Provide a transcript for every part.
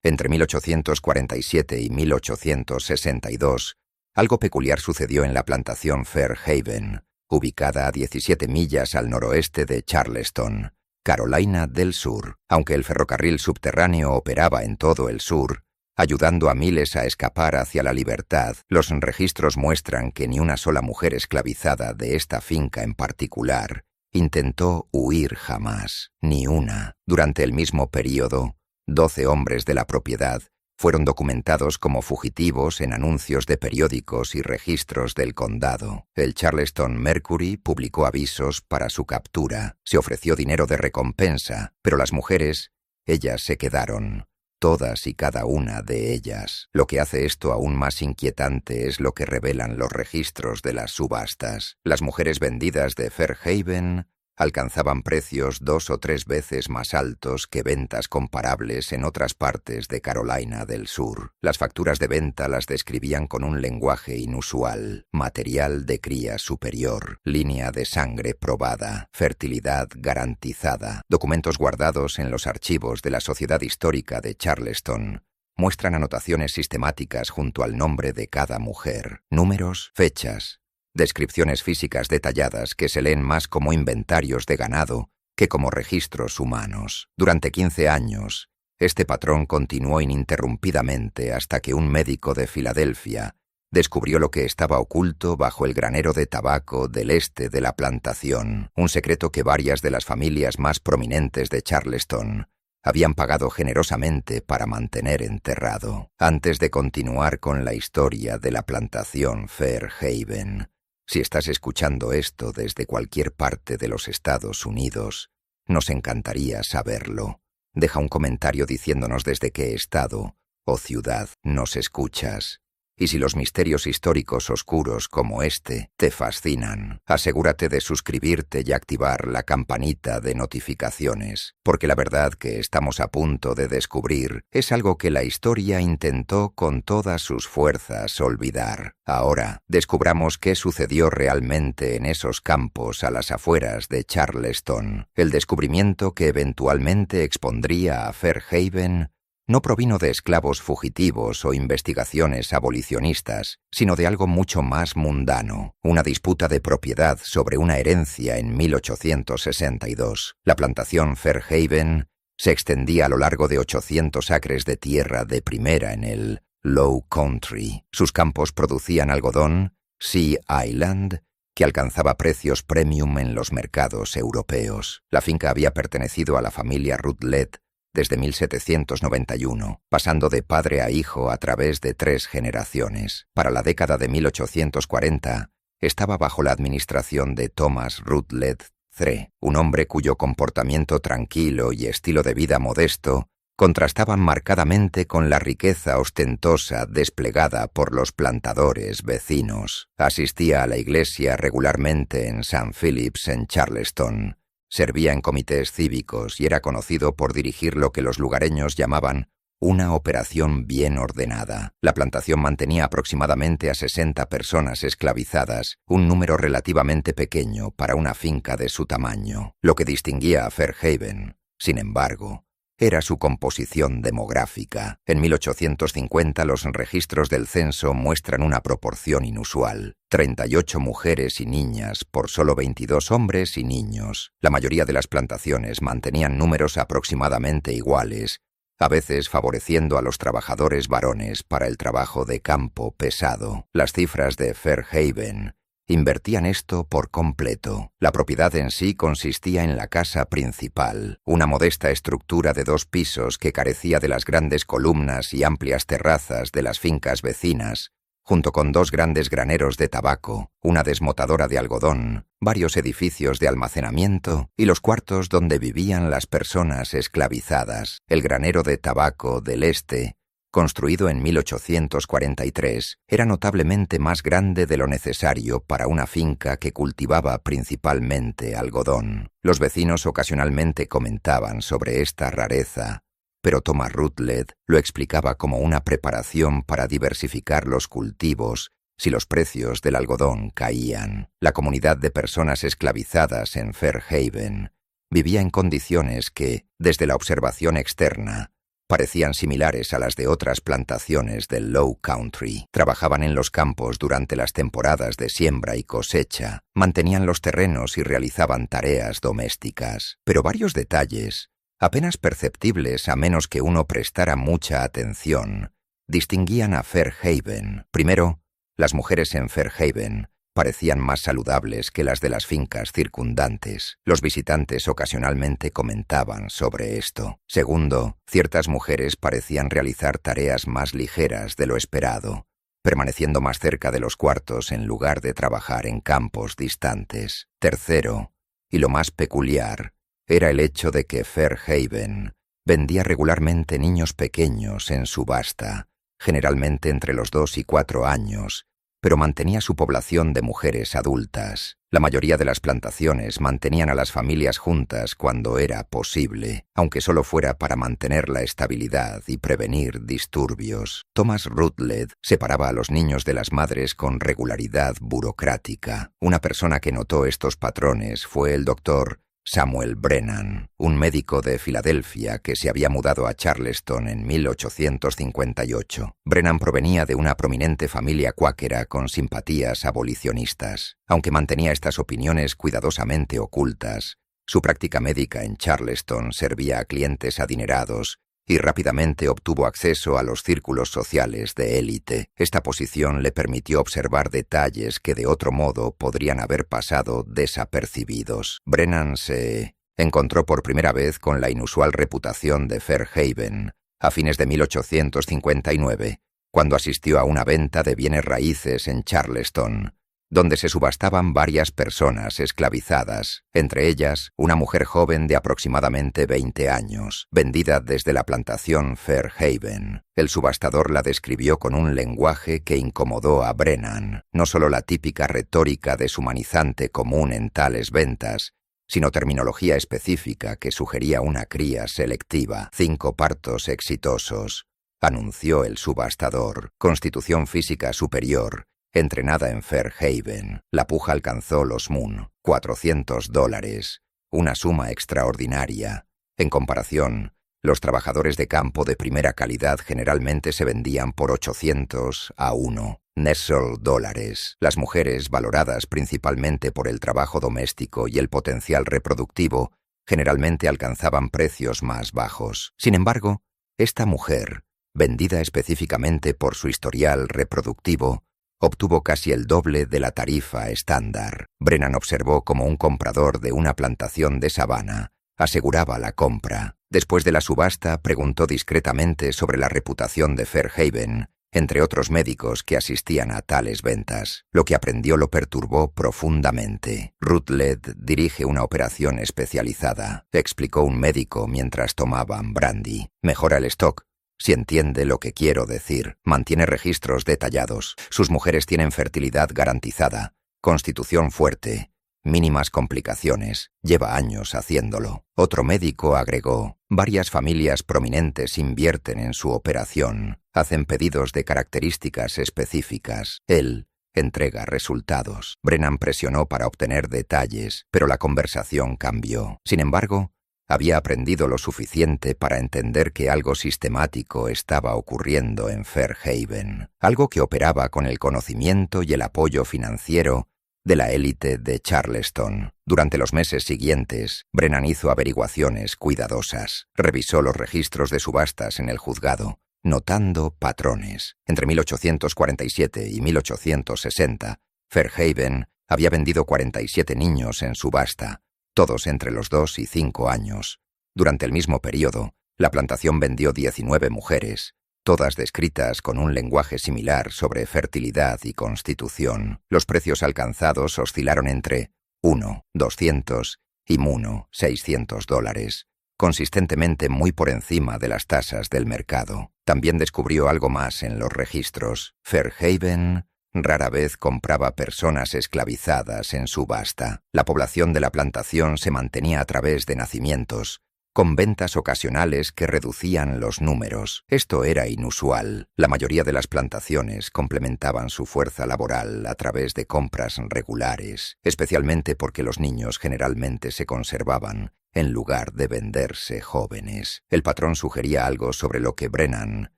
Entre 1847 y 1862, algo peculiar sucedió en la plantación Fairhaven, ubicada a 17 millas al noroeste de Charleston, Carolina del Sur. Aunque el ferrocarril subterráneo operaba en todo el sur, ayudando a miles a escapar hacia la libertad, los registros muestran que ni una sola mujer esclavizada de esta finca en particular intentó huir jamás, ni una. Durante el mismo período, 12 hombres de la propiedad fueron documentados como fugitivos en anuncios de periódicos y registros del condado. El Charleston Mercury publicó avisos para su captura. Se ofreció dinero de recompensa, pero las mujeres, ellas se quedaron. Todas y cada una de ellas. Lo que hace esto aún más inquietante es lo que revelan los registros de las subastas. Las mujeres vendidas de Fairhaven alcanzaban precios 2 o 3 veces más altos que ventas comparables en otras partes de Carolina del Sur. Las facturas de venta las describían con un lenguaje inusual: material de cría superior, línea de sangre probada, fertilidad garantizada. Documentos guardados en los archivos de la Sociedad Histórica de Charleston muestran anotaciones sistemáticas junto al nombre de cada mujer, números, fechas, descripciones físicas detalladas que se leen más como inventarios de ganado que como registros humanos. Durante 15 años, este patrón continuó ininterrumpidamente hasta que un médico de Filadelfia descubrió lo que estaba oculto bajo el granero de tabaco del este de la plantación, un secreto que varias de las familias más prominentes de Charleston habían pagado generosamente para mantener enterrado. Antes de continuar con la historia de la plantación Fairhaven, si estás escuchando esto desde cualquier parte de los Estados Unidos, nos encantaría saberlo. Deja un comentario diciéndonos desde qué estado o ciudad nos escuchas. Y si los misterios históricos oscuros como este te fascinan, asegúrate de suscribirte y activar la campanita de notificaciones, porque la verdad que estamos a punto de descubrir es algo que la historia intentó con todas sus fuerzas olvidar. Ahora, descubramos qué sucedió realmente en esos campos a las afueras de Charleston. El descubrimiento que eventualmente expondría a Fairhaven no provino de esclavos fugitivos o investigaciones abolicionistas, sino de algo mucho más mundano, una disputa de propiedad sobre una herencia en 1862. La plantación Fairhaven se extendía a lo largo de 800 acres de tierra de primera en el Low Country. Sus campos producían algodón, Sea Island, que alcanzaba precios premium en los mercados europeos. La finca había pertenecido a la familia Rutledge desde 1791, pasando de padre a hijo a través de 3 generaciones. Para la década de 1840, estaba bajo la administración de Thomas Rutledge III, un hombre cuyo comportamiento tranquilo y estilo de vida modesto contrastaban marcadamente con la riqueza ostentosa desplegada por los plantadores vecinos. Asistía a la iglesia regularmente en St. Philip's en Charleston. Servía en comités cívicos y era conocido por dirigir lo que los lugareños llamaban una operación bien ordenada. La plantación mantenía aproximadamente a 60 personas esclavizadas, un número relativamente pequeño para una finca de su tamaño. Lo que distinguía a Fairhaven, sin embargo, era su composición demográfica. En 1850 los registros del censo muestran una proporción inusual: 38 mujeres y niñas por solo 22 hombres y niños. La mayoría de las plantaciones mantenían números aproximadamente iguales, a veces favoreciendo a los trabajadores varones para el trabajo de campo pesado. Las cifras de Fairhaven invertían esto por completo. La propiedad en sí consistía en la casa principal, una modesta estructura de 2 pisos que carecía de las grandes columnas y amplias terrazas de las fincas vecinas, junto con 2 grandes graneros de tabaco, una desmotadora de algodón, varios edificios de almacenamiento y los cuartos donde vivían las personas esclavizadas. El granero de tabaco del este, construido en 1843, era notablemente más grande de lo necesario para una finca que cultivaba principalmente algodón. Los vecinos ocasionalmente comentaban sobre esta rareza, pero Thomas Rutledge lo explicaba como una preparación para diversificar los cultivos si los precios del algodón caían. La comunidad de personas esclavizadas en Fairhaven vivía en condiciones que, desde la observación externa, Parecían similares a las de otras plantaciones del Low Country. Trabajaban en los campos durante las temporadas de siembra y cosecha, mantenían los terrenos y realizaban tareas domésticas. Pero varios detalles, apenas perceptibles a menos que uno prestara mucha atención, distinguían a Fairhaven. Primero, las mujeres en Fairhaven parecían más saludables que las de las fincas circundantes. Los visitantes ocasionalmente comentaban sobre esto. Segundo, ciertas mujeres parecían realizar tareas más ligeras de lo esperado, permaneciendo más cerca de los cuartos en lugar de trabajar en campos distantes. Tercero, y lo más peculiar, era el hecho de que Fairhaven vendía regularmente niños pequeños en subasta, generalmente entre los 2 y 4 años, pero mantenía su población de mujeres adultas. La mayoría de las plantaciones mantenían a las familias juntas cuando era posible, aunque solo fuera para mantener la estabilidad y prevenir disturbios. Thomas Rutledge separaba a los niños de las madres con regularidad burocrática. Una persona que notó estos patrones fue el doctor Samuel Brennan, un médico de Filadelfia que se había mudado a Charleston en 1858. Brennan provenía de una prominente familia cuáquera con simpatías abolicionistas. Aunque mantenía estas opiniones cuidadosamente ocultas, su práctica médica en Charleston servía a clientes adinerados y rápidamente obtuvo acceso a los círculos sociales de élite. Esta posición le permitió observar detalles que de otro modo podrían haber pasado desapercibidos. Brennan se encontró por primera vez con la inusual reputación de Fairhaven a fines de 1859, cuando asistió a una venta de bienes raíces en Charleston, donde se subastaban varias personas esclavizadas, entre ellas una mujer joven de aproximadamente 20 años, vendida desde la plantación Fairhaven. El subastador la describió con un lenguaje que incomodó a Brennan, no solo la típica retórica deshumanizante común en tales ventas, sino terminología específica que sugería una cría selectiva. 5 partos exitosos, anunció el subastador, constitución física superior, entrenada en Fairhaven. La puja alcanzó los Moon, $400, una suma extraordinaria. En comparación, los trabajadores de campo de primera calidad generalmente se vendían por 800 a 1 $. Las mujeres, valoradas principalmente por el trabajo doméstico y el potencial reproductivo, generalmente alcanzaban precios más bajos. Sin embargo, esta mujer, vendida específicamente por su historial reproductivo, obtuvo casi el doble de la tarifa estándar. Brennan observó cómo un comprador de una plantación de sabana aseguraba la compra. Después de la subasta, preguntó discretamente sobre la reputación de Fairhaven, entre otros médicos que asistían a tales ventas. Lo que aprendió lo perturbó profundamente. Rutledge dirige una operación especializada, explicó un médico mientras tomaban brandy. Mejora el stock, si entiende lo que quiero decir. Mantiene registros detallados. Sus mujeres tienen fertilidad garantizada, constitución fuerte, mínimas complicaciones. Lleva años haciéndolo. Otro médico agregó: varias familias prominentes invierten en su operación, hacen pedidos de características específicas. Él entrega resultados. Brennan presionó para obtener detalles, pero la conversación cambió. Sin embargo, había aprendido lo suficiente para entender que algo sistemático estaba ocurriendo en Fairhaven, algo que operaba con el conocimiento y el apoyo financiero de la élite de Charleston. Durante los meses siguientes, Brennan hizo averiguaciones cuidadosas. Revisó los registros de subastas en el juzgado, notando patrones. Entre 1847 y 1860, Fairhaven había vendido 47 niños en subasta, todos entre los 2 y 5 años. Durante el mismo periodo, la plantación vendió 19 mujeres, todas descritas con un lenguaje similar sobre fertilidad y constitución. Los precios alcanzados oscilaron entre $200 y $600, consistentemente muy por encima de las tasas del mercado. También descubrió algo más en los registros. Fairhaven rara vez compraba personas esclavizadas en subasta. La población de la plantación se mantenía a través de nacimientos, con ventas ocasionales que reducían los números. Esto era inusual. La mayoría de las plantaciones complementaban su fuerza laboral a través de compras regulares, especialmente porque los niños generalmente se conservaban en lugar de venderse jóvenes. El patrón sugería algo sobre lo que Brennan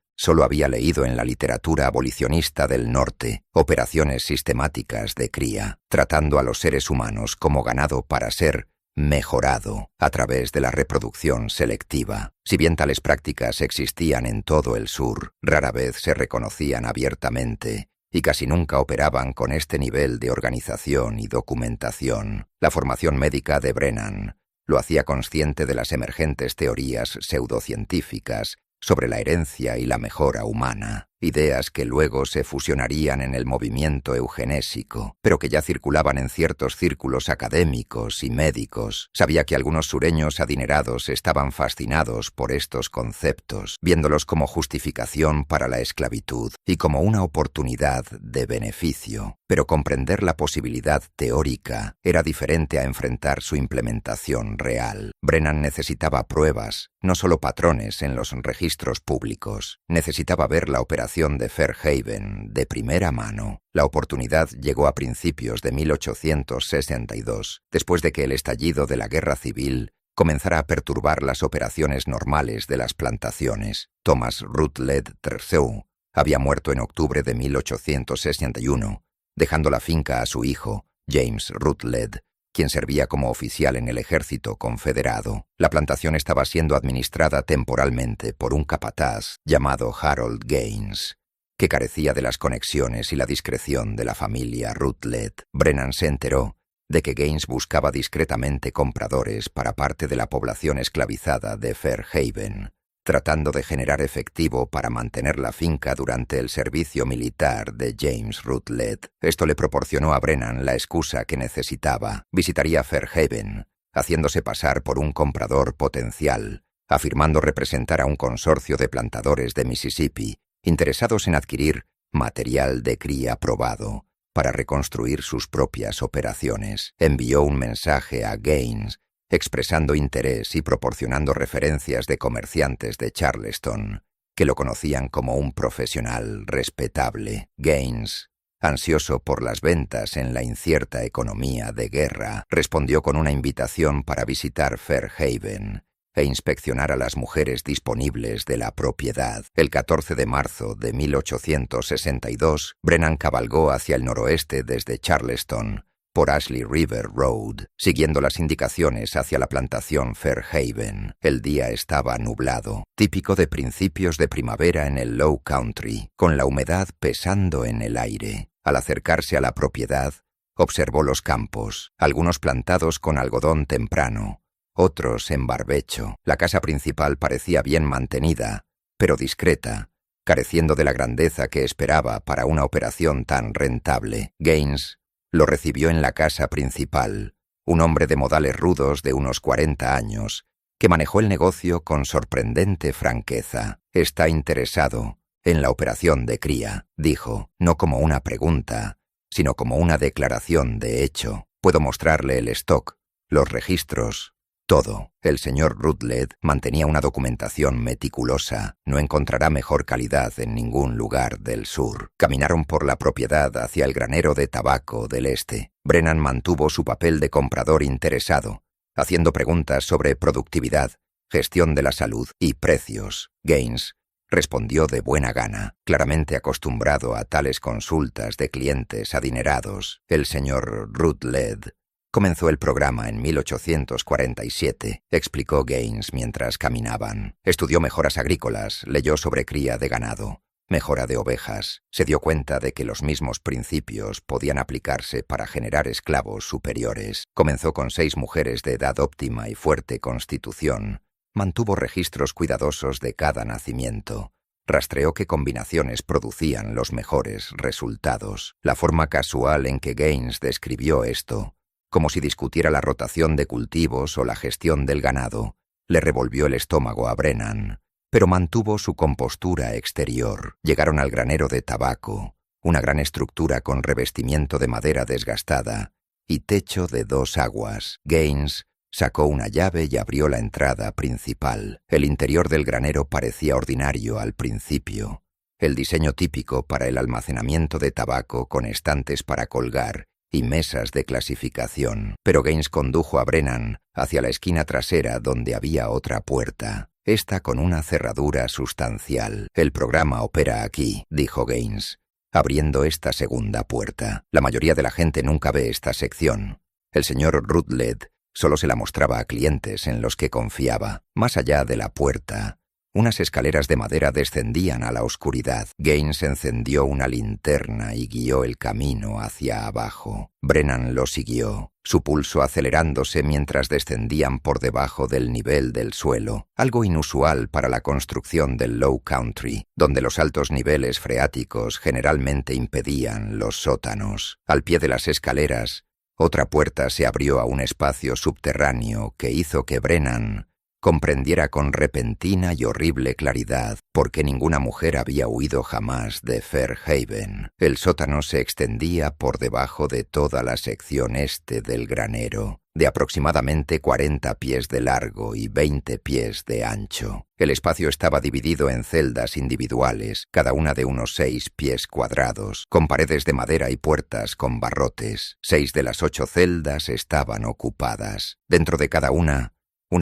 solo había leído en la literatura abolicionista del norte: operaciones sistemáticas de cría, tratando a los seres humanos como ganado para ser mejorado a través de la reproducción selectiva. Si bien tales prácticas existían en todo el sur, rara vez se reconocían abiertamente y casi nunca operaban con este nivel de organización y documentación. La formación médica de Brennan lo hacía consciente de las emergentes teorías pseudocientíficas sobre la herencia y la mejora humana, ideas que luego se fusionarían en el movimiento eugenésico, pero que ya circulaban en ciertos círculos académicos y médicos. Sabía que algunos sureños adinerados estaban fascinados por estos conceptos, viéndolos como justificación para la esclavitud y como una oportunidad de beneficio, pero comprender la posibilidad teórica era diferente a enfrentar su implementación real. Brennan necesitaba pruebas, no solo patrones en los registros públicos. Necesitaba ver la operación de Fairhaven de primera mano. La oportunidad llegó a principios de 1862, después de que el estallido de la Guerra Civil comenzara a perturbar las operaciones normales de las plantaciones. Thomas Rutledge III había muerto en octubre de 1861, dejando la finca a su hijo, James Rutledge, quien servía como oficial en el ejército confederado. La plantación estaba siendo administrada temporalmente por un capataz llamado Harold Gaines, que carecía de las conexiones y la discreción de la familia Rutledge. Brennan se enteró de que Gaines buscaba discretamente compradores para parte de la población esclavizada de Fairhaven, tratando de generar efectivo para mantener la finca durante el servicio militar de James Rutledge. Esto le proporcionó a Brennan la excusa que necesitaba. Visitaría Fairhaven, haciéndose pasar por un comprador potencial, afirmando representar a un consorcio de plantadores de Mississippi interesados en adquirir material de cría probado para reconstruir sus propias operaciones. Envió un mensaje a Gaines expresando interés y proporcionando referencias de comerciantes de Charleston, que lo conocían como un profesional respetable. Gaines, ansioso por las ventas en la incierta economía de guerra, respondió con una invitación para visitar Fairhaven e inspeccionar a las mujeres disponibles de la propiedad. El 14 de marzo de 1862, Brennan cabalgó hacia el noroeste desde Charleston, por Ashley River Road, siguiendo las indicaciones hacia la plantación Fairhaven. El día estaba nublado, típico de principios de primavera en el Low Country, con la humedad pesando en el aire. Al acercarse a la propiedad, observó los campos, algunos plantados con algodón temprano, otros en barbecho. La casa principal parecía bien mantenida, pero discreta, careciendo de la grandeza que esperaba para una operación tan rentable. Gaines lo recibió en la casa principal, un hombre de modales rudos de unos 40 años, que manejó el negocio con sorprendente franqueza. «Está interesado en la operación de cría», dijo, no como una pregunta, sino como una declaración de hecho. «Puedo mostrarle el stock, los registros, todo». El señor Rutledge mantenía una documentación meticulosa. No encontrará mejor calidad en ningún lugar del sur. Caminaron por la propiedad hacia el granero de tabaco del este. Brennan mantuvo su papel de comprador interesado, haciendo preguntas sobre productividad, gestión de la salud y precios. Gaines respondió de buena gana, claramente acostumbrado a tales consultas de clientes adinerados. El señor Rutledge comenzó el programa en 1847, explicó Gaines mientras caminaban. Estudió mejoras agrícolas, leyó sobre cría de ganado, mejora de ovejas. Se dio cuenta de que los mismos principios podían aplicarse para generar esclavos superiores. Comenzó con 6 mujeres de edad óptima y fuerte constitución. Mantuvo registros cuidadosos de cada nacimiento. Rastreó qué combinaciones producían los mejores resultados. La forma casual en que Gaines describió esto, como si discutiera la rotación de cultivos o la gestión del ganado, le revolvió el estómago a Brennan, pero mantuvo su compostura exterior. Llegaron al granero de tabaco, una gran estructura con revestimiento de madera desgastada y techo de 2 aguas. Gaines sacó una llave y abrió la entrada principal. El interior del granero parecía ordinario al principio. El diseño típico para el almacenamiento de tabaco con estantes para colgar y mesas de clasificación. Pero Gaines condujo a Brennan hacia la esquina trasera donde había otra puerta, esta con una cerradura sustancial. «El programa opera aquí», dijo Gaines, abriendo esta segunda puerta. «La mayoría de la gente nunca ve esta sección. El señor Rutledge solo se la mostraba a clientes en los que confiaba. Más allá de la puerta, unas escaleras de madera descendían a la oscuridad. Gaines encendió una linterna y guió el camino hacia abajo. Brennan lo siguió, su pulso acelerándose mientras descendían por debajo del nivel del suelo, algo inusual para la construcción del Low Country, donde los altos niveles freáticos generalmente impedían los sótanos. Al pie de las escaleras, otra puerta se abrió a un espacio subterráneo que hizo que Brennan comprendiera con repentina y horrible claridad por qué ninguna mujer había huido jamás de Fairhaven. El sótano se extendía por debajo de toda la sección este del granero, de aproximadamente 40 pies de largo y 20 pies de ancho. El espacio estaba dividido en celdas individuales, cada una de unos 6 pies cuadrados, con paredes de madera y puertas con barrotes. 6 de las 8 celdas estaban ocupadas. Dentro de cada una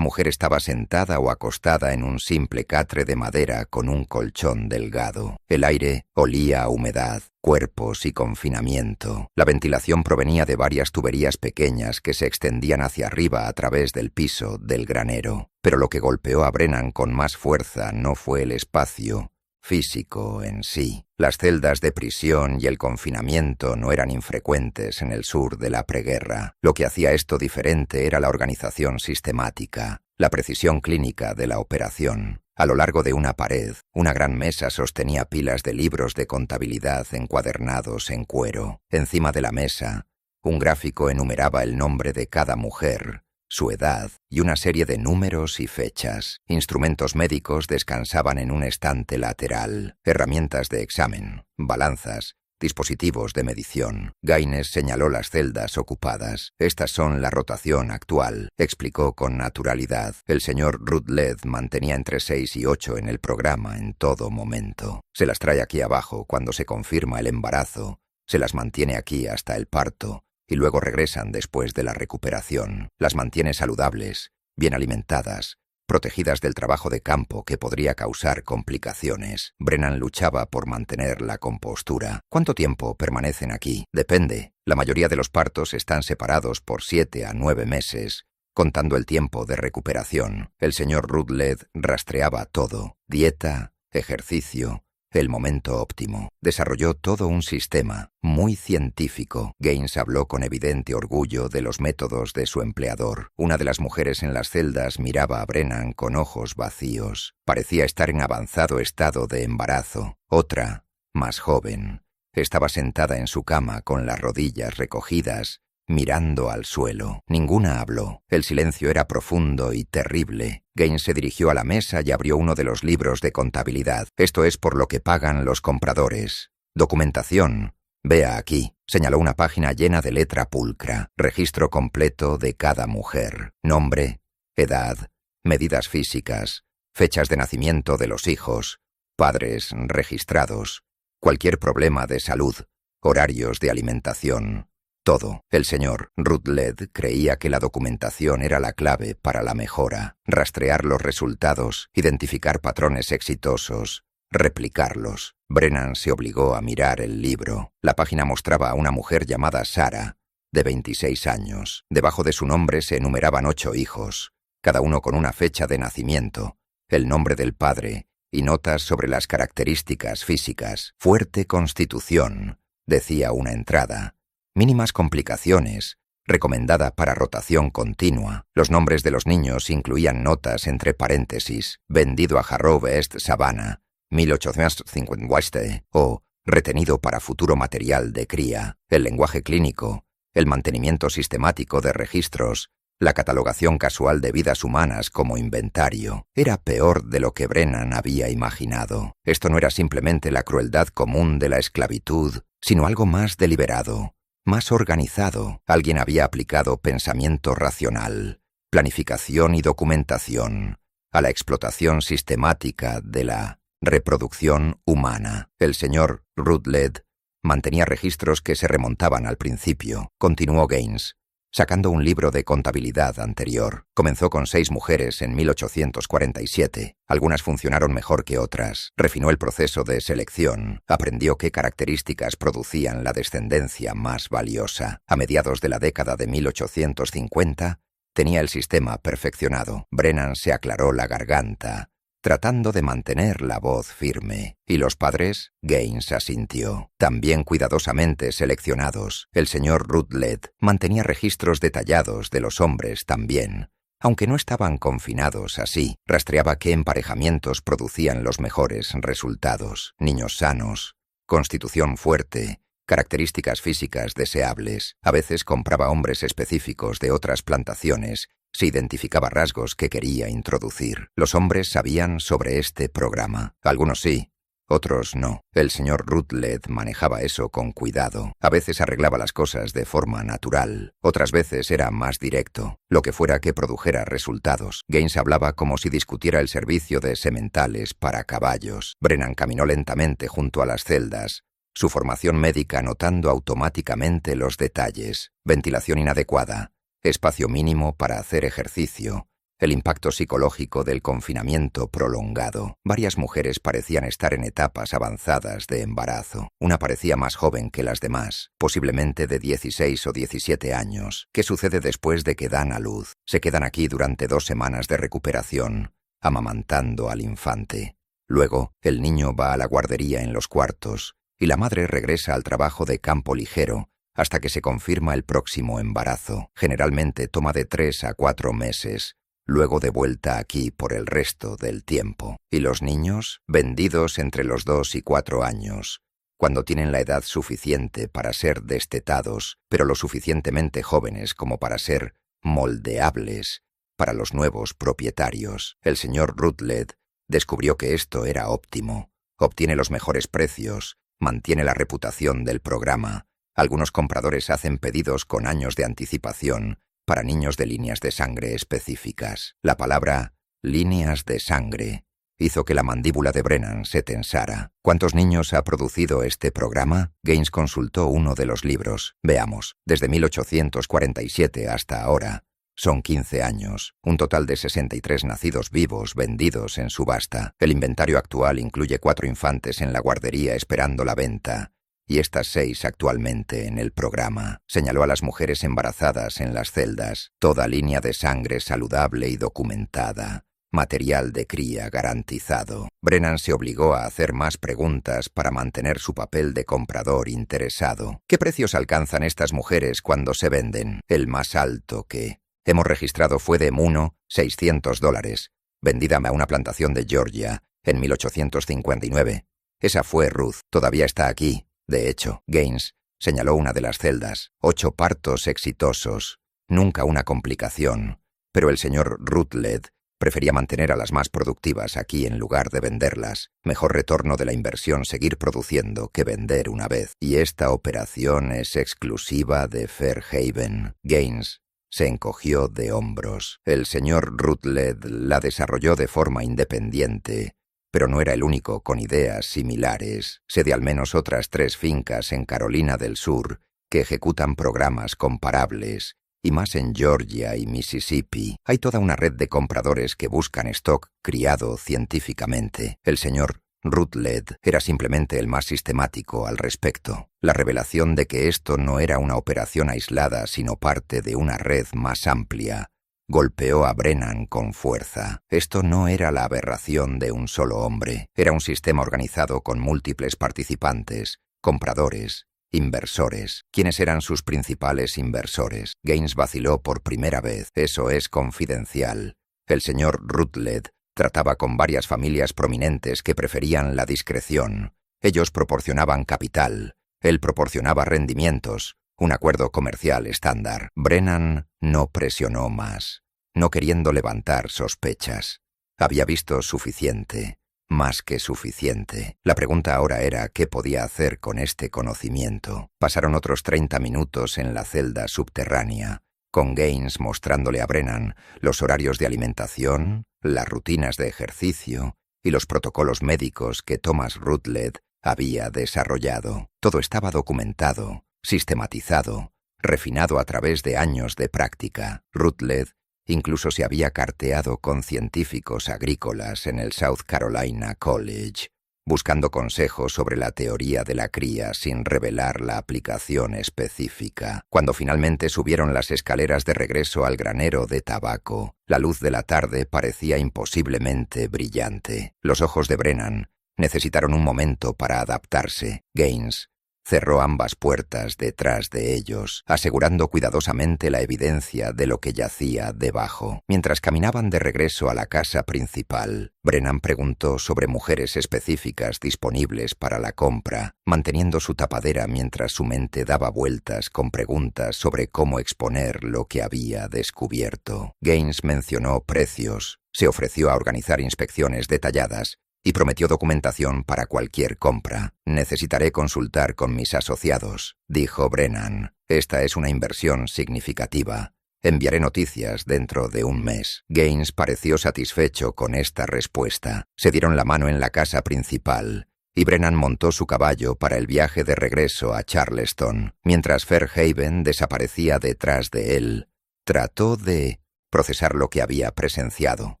mujer estaba sentada o acostada en un simple catre de madera con un colchón delgado. El aire olía a humedad, cuerpos y confinamiento. La ventilación provenía de varias tuberías pequeñas que se extendían hacia arriba a través del piso del granero. Pero lo que golpeó a Brennan con más fuerza no fue el espacio físico en sí. Las celdas de prisión y el confinamiento no eran infrecuentes en el sur de la preguerra. Lo que hacía esto diferente era la organización sistemática, la precisión clínica de la operación. A lo largo de una pared, una gran mesa sostenía pilas de libros de contabilidad encuadernados en cuero. Encima de la mesa, un gráfico enumeraba el nombre de cada mujer, su edad y una serie de números y fechas. Instrumentos médicos descansaban en un estante lateral, herramientas de examen, balanzas, dispositivos de medición. Gaines señaló las celdas ocupadas. «Estas son la rotación actual», explicó con naturalidad. El señor Rutledge mantenía entre 6 y 8 en el programa en todo momento. Se las trae aquí abajo cuando se confirma el embarazo, se las mantiene aquí hasta el parto, y luego regresan después de la recuperación. Las mantiene saludables, bien alimentadas, protegidas del trabajo de campo que podría causar complicaciones. Brennan luchaba por mantener la compostura. «¿Cuánto tiempo permanecen aquí?» «Depende. La mayoría de los partos están separados por 7 a 9 meses, contando el tiempo de recuperación». El señor Rutledge rastreaba todo: dieta, ejercicio, el momento óptimo. Desarrolló todo un sistema muy científico. Gaines habló con evidente orgullo de los métodos de su empleador. Una de las mujeres en las celdas miraba a Brennan con ojos vacíos. Parecía estar en avanzado estado de embarazo. Otra, más joven, estaba sentada en su cama con las rodillas recogidas, mirando al suelo. Ninguna habló. El silencio era profundo y terrible. Gaines se dirigió a la mesa y abrió uno de los libros de contabilidad. «Esto es por lo que pagan los compradores. Documentación. Vea aquí». Señaló una página llena de letra pulcra. Registro completo de cada mujer. Nombre, edad, medidas físicas, fechas de nacimiento de los hijos, padres registrados, cualquier problema de salud, horarios de alimentación. Todo. El señor Rutledge creía que la documentación era la clave para la mejora. Rastrear los resultados, identificar patrones exitosos, replicarlos. Brennan se obligó a mirar el libro. La página mostraba a una mujer llamada Sarah, de 26 años. Debajo de su nombre se enumeraban 8 hijos, cada uno con una fecha de nacimiento, el nombre del padre y notas sobre las características físicas. «Fuerte constitución», decía una entrada. «Mínimas complicaciones, recomendada para rotación continua». Los nombres de los niños incluían notas entre paréntesis: «vendido a Harrow East Savannah, 1850» o «retenido para futuro material de cría». El lenguaje clínico, el mantenimiento sistemático de registros, la catalogación casual de vidas humanas como inventario. Era peor de lo que Brennan había imaginado. Esto no era simplemente la crueldad común de la esclavitud, sino algo más deliberado, más organizado. Alguien había aplicado pensamiento racional, planificación y documentación a la explotación sistemática de la reproducción humana. El señor Rutledge Mantenía registros que se remontaban al principio, continuó Gaines, sacando un libro de contabilidad anterior. Comenzó con 6 mujeres en 1847. Algunas funcionaron mejor que otras. Refinó el proceso de selección. Aprendió qué características producían la descendencia más valiosa. A mediados de la década de 1850, tenía el sistema perfeccionado. Brennan se aclaró la garganta, tratando de mantener la voz firme. ¿Y los padres? Gaines asintió. También cuidadosamente seleccionados. El señor Rutledge mantenía registros detallados de los hombres también, aunque no estaban confinados así. Rastreaba qué emparejamientos producían los mejores resultados. Niños sanos, constitución fuerte, características físicas deseables. A veces compraba hombres específicos de otras plantaciones. Se identificaba rasgos que quería introducir. Los hombres sabían sobre este programa. Algunos sí, otros no. El señor Rutledge manejaba eso con cuidado. A veces arreglaba las cosas de forma natural. Otras veces era más directo, lo que fuera que produjera resultados. Gaines hablaba como si discutiera el servicio de sementales para caballos. Brennan caminó lentamente junto a las celdas, su formación médica anotando automáticamente los detalles. Ventilación inadecuada, espacio mínimo para hacer ejercicio, el impacto psicológico del confinamiento prolongado. Varias mujeres parecían estar en etapas avanzadas de embarazo. Una parecía más joven que las demás, posiblemente de 16 o 17 años. ¿Qué sucede después de que dan a luz? Se quedan aquí durante 2 semanas de recuperación, amamantando al infante. Luego, el niño va a la guardería en los cuartos, y la madre regresa al trabajo de campo ligero, hasta que se confirma el próximo embarazo. Generalmente toma de 3 a 4 meses, luego de vuelta aquí por el resto del tiempo. ¿Y los niños? Vendidos entre los 2 y 4 años, cuando tienen la edad suficiente para ser destetados, pero lo suficientemente jóvenes como para ser moldeables para los nuevos propietarios. El señor Rutledge descubrió que esto era óptimo. Obtiene los mejores precios, mantiene la reputación del programa. Algunos compradores hacen pedidos con años de anticipación para niños de líneas de sangre específicas. La palabra líneas de sangre hizo que la mandíbula de Brennan se tensara. ¿Cuántos niños ha producido este programa? Gaines consultó uno de los libros. Veamos, desde 1847 hasta ahora. Son 15 años, un total de 63 nacidos vivos vendidos en subasta. El inventario actual incluye 4 infantes en la guardería esperando la venta, y estas 6 actualmente en el programa. Señaló a las mujeres embarazadas en las celdas. Toda línea de sangre saludable y documentada. Material de cría garantizado. Brennan se obligó a hacer más preguntas para mantener su papel de comprador interesado. ¿Qué precios alcanzan estas mujeres cuando se venden? El más alto que hemos registrado fue de Muno, $600, vendida a una plantación de Georgia en 1859. Esa fue Ruth, todavía está aquí. De hecho, Gaines señaló una de las celdas. 8 partos exitosos, nunca una complicación. Pero el señor Rutledge prefería mantener a las más productivas aquí en lugar de venderlas. Mejor retorno de la inversión seguir produciendo que vender una vez. Y esta operación es exclusiva de Fairhaven. Gaines se encogió de hombros. El señor Rutledge la desarrolló de forma independiente, pero no era el único con ideas similares. Sé de al menos otras 3 fincas en Carolina del Sur que ejecutan programas comparables, y más en Georgia y Mississippi. Hay toda una red de compradores que buscan stock criado científicamente. El señor Rutledge era simplemente el más sistemático al respecto. La revelación de que esto no era una operación aislada, sino parte de una red más amplia, golpeó a Brennan con fuerza. Esto no era la aberración de un solo hombre. Era un sistema organizado con múltiples participantes, compradores, inversores. ¿Quiénes eran sus principales inversores? Gaines vaciló por primera vez. Eso es confidencial. El señor Rutledge trataba con varias familias prominentes que preferían la discreción. Ellos proporcionaban capital. Él proporcionaba rendimientos. Un acuerdo comercial estándar. Brennan no presionó más, no queriendo levantar sospechas. Había visto suficiente, más que suficiente. La pregunta ahora era qué podía hacer con este conocimiento. Pasaron otros 30 minutos en la celda subterránea, con Gaines mostrándole a Brennan los horarios de alimentación, las rutinas de ejercicio y los protocolos médicos que Thomas Rutledge había desarrollado. Todo estaba documentado, sistematizado, refinado a través de años de práctica. Rutledge incluso se había carteado con científicos agrícolas en el South Carolina College, buscando consejos sobre la teoría de la cría sin revelar la aplicación específica. Cuando finalmente subieron las escaleras de regreso al granero de tabaco, la luz de la tarde parecía imposiblemente brillante. Los ojos de Brennan necesitaron un momento para adaptarse. Gaines cerró ambas puertas detrás de ellos, asegurando cuidadosamente la evidencia de lo que yacía debajo. Mientras caminaban de regreso a la casa principal, Brennan preguntó sobre mujeres específicas disponibles para la compra, manteniendo su tapadera mientras su mente daba vueltas con preguntas sobre cómo exponer lo que había descubierto. Gaines mencionó precios, se ofreció a organizar inspecciones detalladas y prometió documentación para cualquier compra. «Necesitaré consultar con mis asociados», dijo Brennan. «Esta es una inversión significativa. Enviaré noticias dentro de un mes». Gaines pareció satisfecho con esta respuesta. Se dieron la mano en la casa principal y Brennan montó su caballo para el viaje de regreso a Charleston. Mientras Fairhaven desaparecía detrás de él, trató de procesar lo que había presenciado.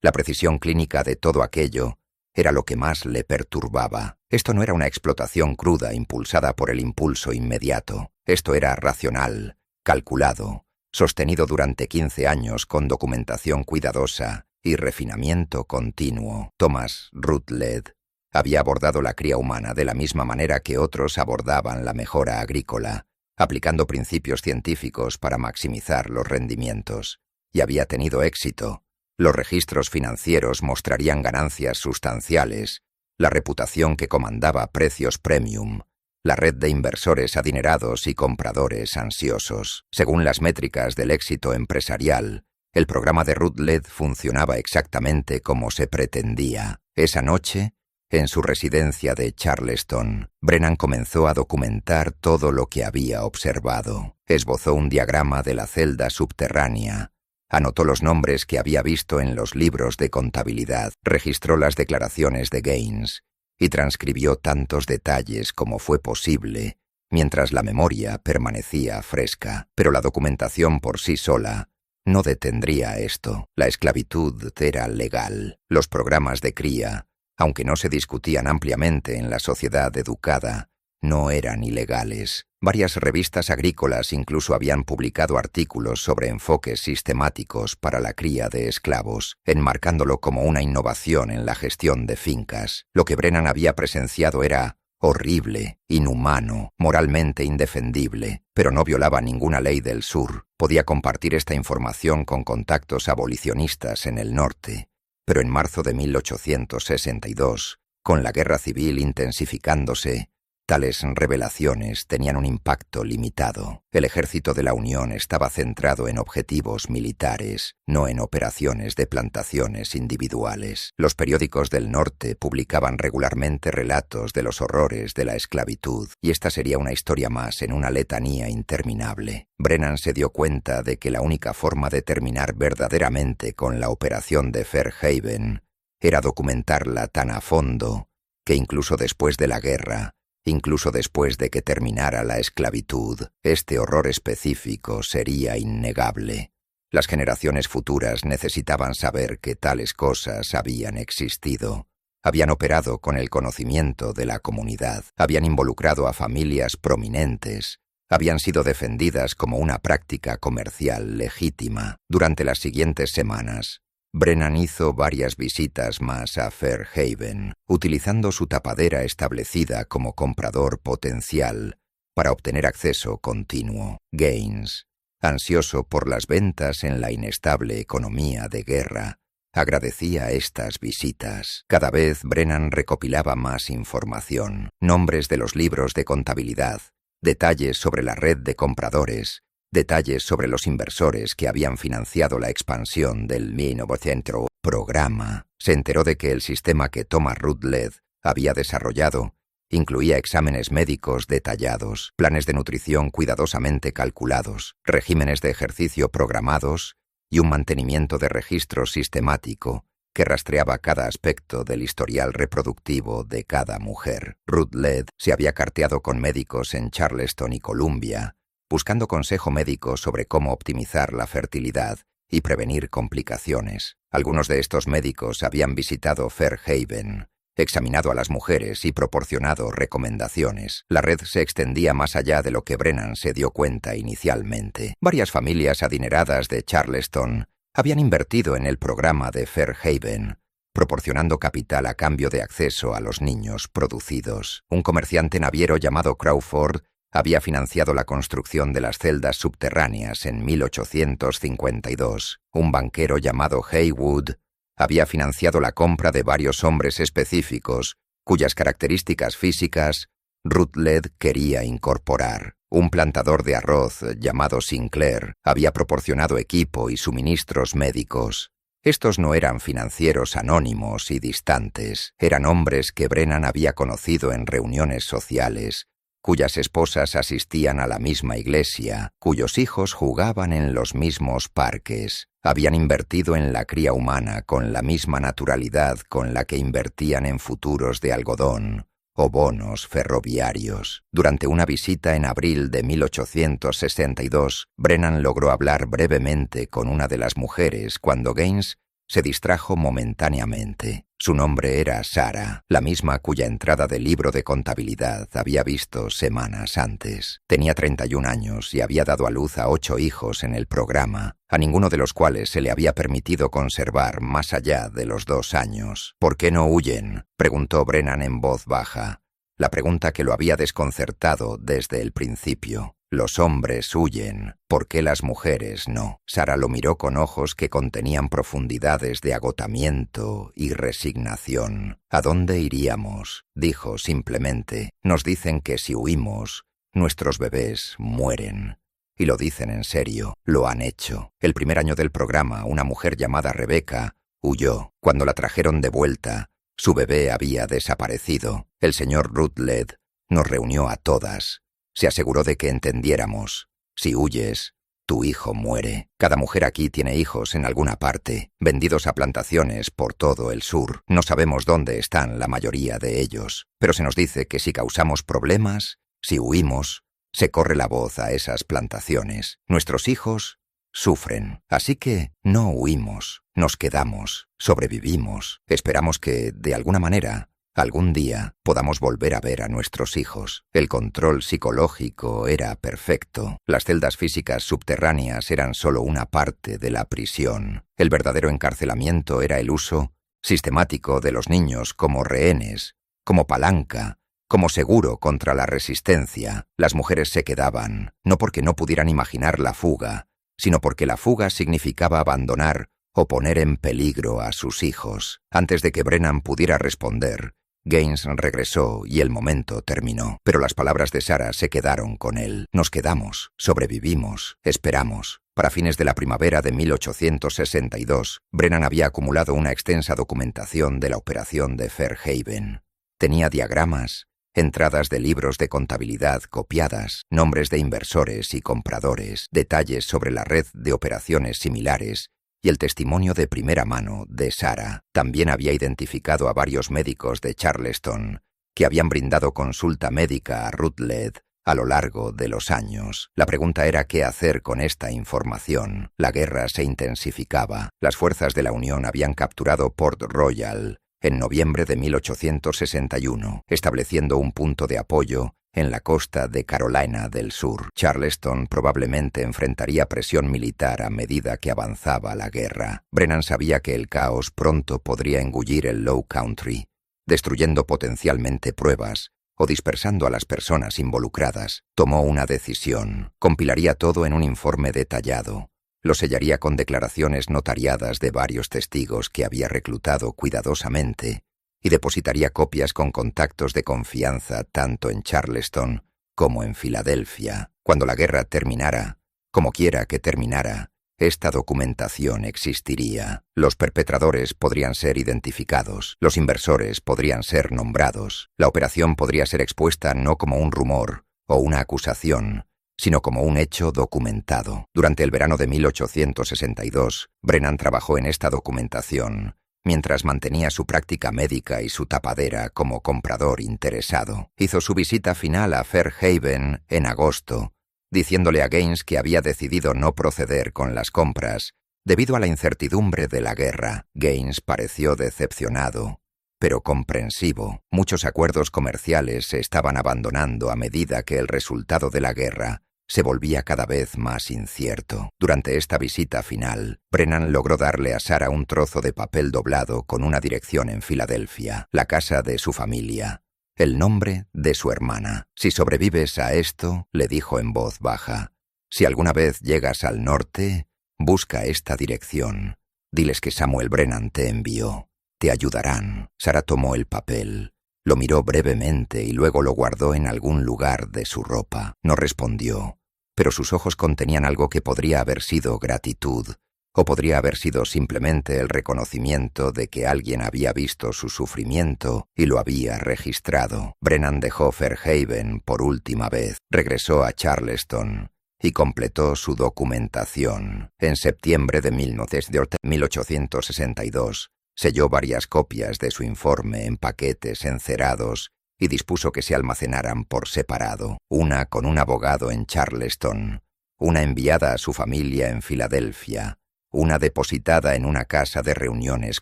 La precisión clínica de todo aquello era lo que más le perturbaba. Esto no era una explotación cruda impulsada por el impulso inmediato. Esto era racional, calculado, sostenido durante 15 años con documentación cuidadosa y refinamiento continuo. Thomas Rutledge había abordado la cría humana de la misma manera que otros abordaban la mejora agrícola, aplicando principios científicos para maximizar los rendimientos. Y había tenido éxito. Los registros financieros mostrarían ganancias sustanciales, la reputación que comandaba precios premium, la red de inversores adinerados y compradores ansiosos. Según las métricas del éxito empresarial, el programa de Rutledge funcionaba exactamente como se pretendía. Esa noche, en su residencia de Charleston, Brennan comenzó a documentar todo lo que había observado. Esbozó un diagrama de la celda subterránea, anotó los nombres que había visto en los libros de contabilidad, registró las declaraciones de Gaines y transcribió tantos detalles como fue posible, mientras la memoria permanecía fresca. Pero la documentación por sí sola no detendría esto. La esclavitud era legal. Los programas de cría, aunque no se discutían ampliamente en la sociedad educada, no eran ilegales. Varias revistas agrícolas incluso habían publicado artículos sobre enfoques sistemáticos para la cría de esclavos, enmarcándolo como una innovación en la gestión de fincas. Lo que Brennan había presenciado era horrible, inhumano, moralmente indefendible, pero no violaba ninguna ley del sur. Podía compartir esta información con contactos abolicionistas en el norte. Pero en marzo de 1862, con la guerra civil intensificándose, tales revelaciones tenían un impacto limitado. El ejército de la Unión estaba centrado en objetivos militares, no en operaciones de plantaciones individuales. Los periódicos del norte publicaban regularmente relatos de los horrores de la esclavitud, y esta sería una historia más en una letanía interminable. Brennan se dio cuenta de que la única forma de terminar verdaderamente con la operación de Fairhaven era documentarla tan a fondo que incluso después de la guerra, incluso después de que terminara la esclavitud, este horror específico sería innegable. Las generaciones futuras necesitaban saber que tales cosas habían existido. Habían operado con el conocimiento de la comunidad, habían involucrado a familias prominentes, habían sido defendidas como una práctica comercial legítima. Durante las siguientes semanas, Brennan hizo varias visitas más a Fairhaven, utilizando su tapadera establecida como comprador potencial para obtener acceso continuo. Gaines, ansioso por las ventas en la inestable economía de guerra, agradecía estas visitas. Cada vez Brennan recopilaba más información, nombres de los libros de contabilidad, detalles sobre la red de compradores, detalles sobre los inversores que habían financiado la expansión del 1900 programa. Se enteró de que el sistema que Thomas Rutledge había desarrollado incluía exámenes médicos detallados, planes de nutrición cuidadosamente calculados, regímenes de ejercicio programados y un mantenimiento de registro sistemático que rastreaba cada aspecto del historial reproductivo de cada mujer. Ruth Led se había carteado con médicos en Charleston y Columbia, buscando consejo médico sobre cómo optimizar la fertilidad y prevenir complicaciones. Algunos de estos médicos habían visitado Fairhaven, examinado a las mujeres y proporcionado recomendaciones. La red se extendía más allá de lo que Brennan se dio cuenta inicialmente. Varias familias adineradas de Charleston habían invertido en el programa de Fairhaven, proporcionando capital a cambio de acceso a los niños producidos. Un comerciante naviero llamado Crawford había financiado la construcción de las celdas subterráneas en 1852. Un banquero llamado Haywood había financiado la compra de varios hombres específicos, cuyas características físicas Ruth Led quería incorporar. Un plantador de arroz llamado Sinclair había proporcionado equipo y suministros médicos. Estos no eran financieros anónimos y distantes, eran hombres que Brennan había conocido en reuniones sociales, cuyas esposas asistían a la misma iglesia, cuyos hijos jugaban en los mismos parques. Habían invertido en la cría humana con la misma naturalidad con la que invertían en futuros de algodón o bonos ferroviarios. Durante una visita en abril de 1862, Brennan logró hablar brevemente con una de las mujeres cuando Gaines se distrajo momentáneamente. Su nombre era Sarah, la misma cuya entrada del libro de contabilidad había visto semanas antes. Tenía 31 años y había dado a luz a 8 hijos en el programa, a ninguno de los cuales se le había permitido conservar más allá de los 2 años. ¿Por qué no huyen?, preguntó Brennan en voz baja, la pregunta que lo había desconcertado desde el principio. Los hombres huyen, ¿por qué las mujeres no? Sarah lo miró con ojos que contenían profundidades de agotamiento y resignación. ¿A dónde iríamos?, dijo simplemente. Nos dicen que si huimos, nuestros bebés mueren. Y lo dicen en serio, lo han hecho. El primer año del programa, una mujer llamada Rebecca huyó. Cuando la trajeron de vuelta, su bebé había desaparecido. El señor Ruth Led nos reunió a todas. Se aseguró de que entendiéramos. Si huyes, tu hijo muere. Cada mujer aquí tiene hijos en alguna parte, vendidos a plantaciones por todo el sur. No sabemos dónde están la mayoría de ellos, pero se nos dice que si causamos problemas, si huimos, se corre la voz a esas plantaciones. Nuestros hijos sufren. Así que no huimos, nos quedamos, sobrevivimos. Esperamos que, de alguna manera, algún día podamos volver a ver a nuestros hijos. El control psicológico era perfecto. Las celdas físicas subterráneas eran solo una parte de la prisión. El verdadero encarcelamiento era el uso sistemático de los niños como rehenes, como palanca, como seguro contra la resistencia. Las mujeres se quedaban, no porque no pudieran imaginar la fuga, sino porque la fuga significaba abandonar o poner en peligro a sus hijos. Antes de que Brennan pudiera responder, Gaines regresó y el momento terminó. Pero las palabras de Sarah se quedaron con él. Nos quedamos, sobrevivimos, esperamos. Para fines de la primavera de 1862, Brennan había acumulado una extensa documentación de la operación de Fairhaven. Tenía diagramas, entradas de libros de contabilidad copiadas, nombres de inversores y compradores, detalles sobre la red de operaciones similares y el testimonio de primera mano de Sarah. También había identificado a varios médicos de Charleston que habían brindado consulta médica a Ruth Led a lo largo de los años. La pregunta era qué hacer con esta información. La guerra se intensificaba. Las fuerzas de la Unión habían capturado Port Royal en noviembre de 1861, estableciendo un punto de apoyo en la costa de Carolina del Sur. Charleston probablemente enfrentaría presión militar a medida que avanzaba la guerra. Brennan sabía que el caos pronto podría engullir el Low Country, destruyendo potencialmente pruebas o dispersando a las personas involucradas. Tomó una decisión. Compilaría todo en un informe detallado. Lo sellaría con declaraciones notariadas de varios testigos que había reclutado cuidadosamente y depositaría copias con contactos de confianza tanto en Charleston como en Filadelfia. Cuando la guerra terminara, como quiera que terminara, esta documentación existiría. Los perpetradores podrían ser identificados, los inversores podrían ser nombrados, la operación podría ser expuesta no como un rumor o una acusación, sino como un hecho documentado. Durante el verano de 1862, Brennan trabajó en esta documentación, mientras mantenía su práctica médica y su tapadera como comprador interesado. Hizo su visita final a Fairhaven en agosto, diciéndole a Gaines que había decidido no proceder con las compras debido a la incertidumbre de la guerra. Gaines pareció decepcionado, pero comprensivo. Muchos acuerdos comerciales se estaban abandonando a medida que el resultado de la guerra se volvía cada vez más incierto. Durante esta visita final, Brennan logró darle a Sarah un trozo de papel doblado con una dirección en Filadelfia, la casa de su familia, el nombre de su hermana. «Si sobrevives a esto», le dijo en voz baja, «si alguna vez llegas al norte, busca esta dirección. Diles que Samuel Brennan te envió. Te ayudarán». Sarah tomó el papel, lo miró brevemente y luego lo guardó en algún lugar de su ropa. No respondió, pero sus ojos contenían algo que podría haber sido gratitud, o podría haber sido simplemente el reconocimiento de que alguien había visto su sufrimiento y lo había registrado. Brennan dejó Fairhaven por última vez, regresó a Charleston y completó su documentación. En septiembre de 1862, selló varias copias de su informe en paquetes encerados y dispuso que se almacenaran por separado, una con un abogado en Charleston, una enviada a su familia en Filadelfia, una depositada en una casa de reuniones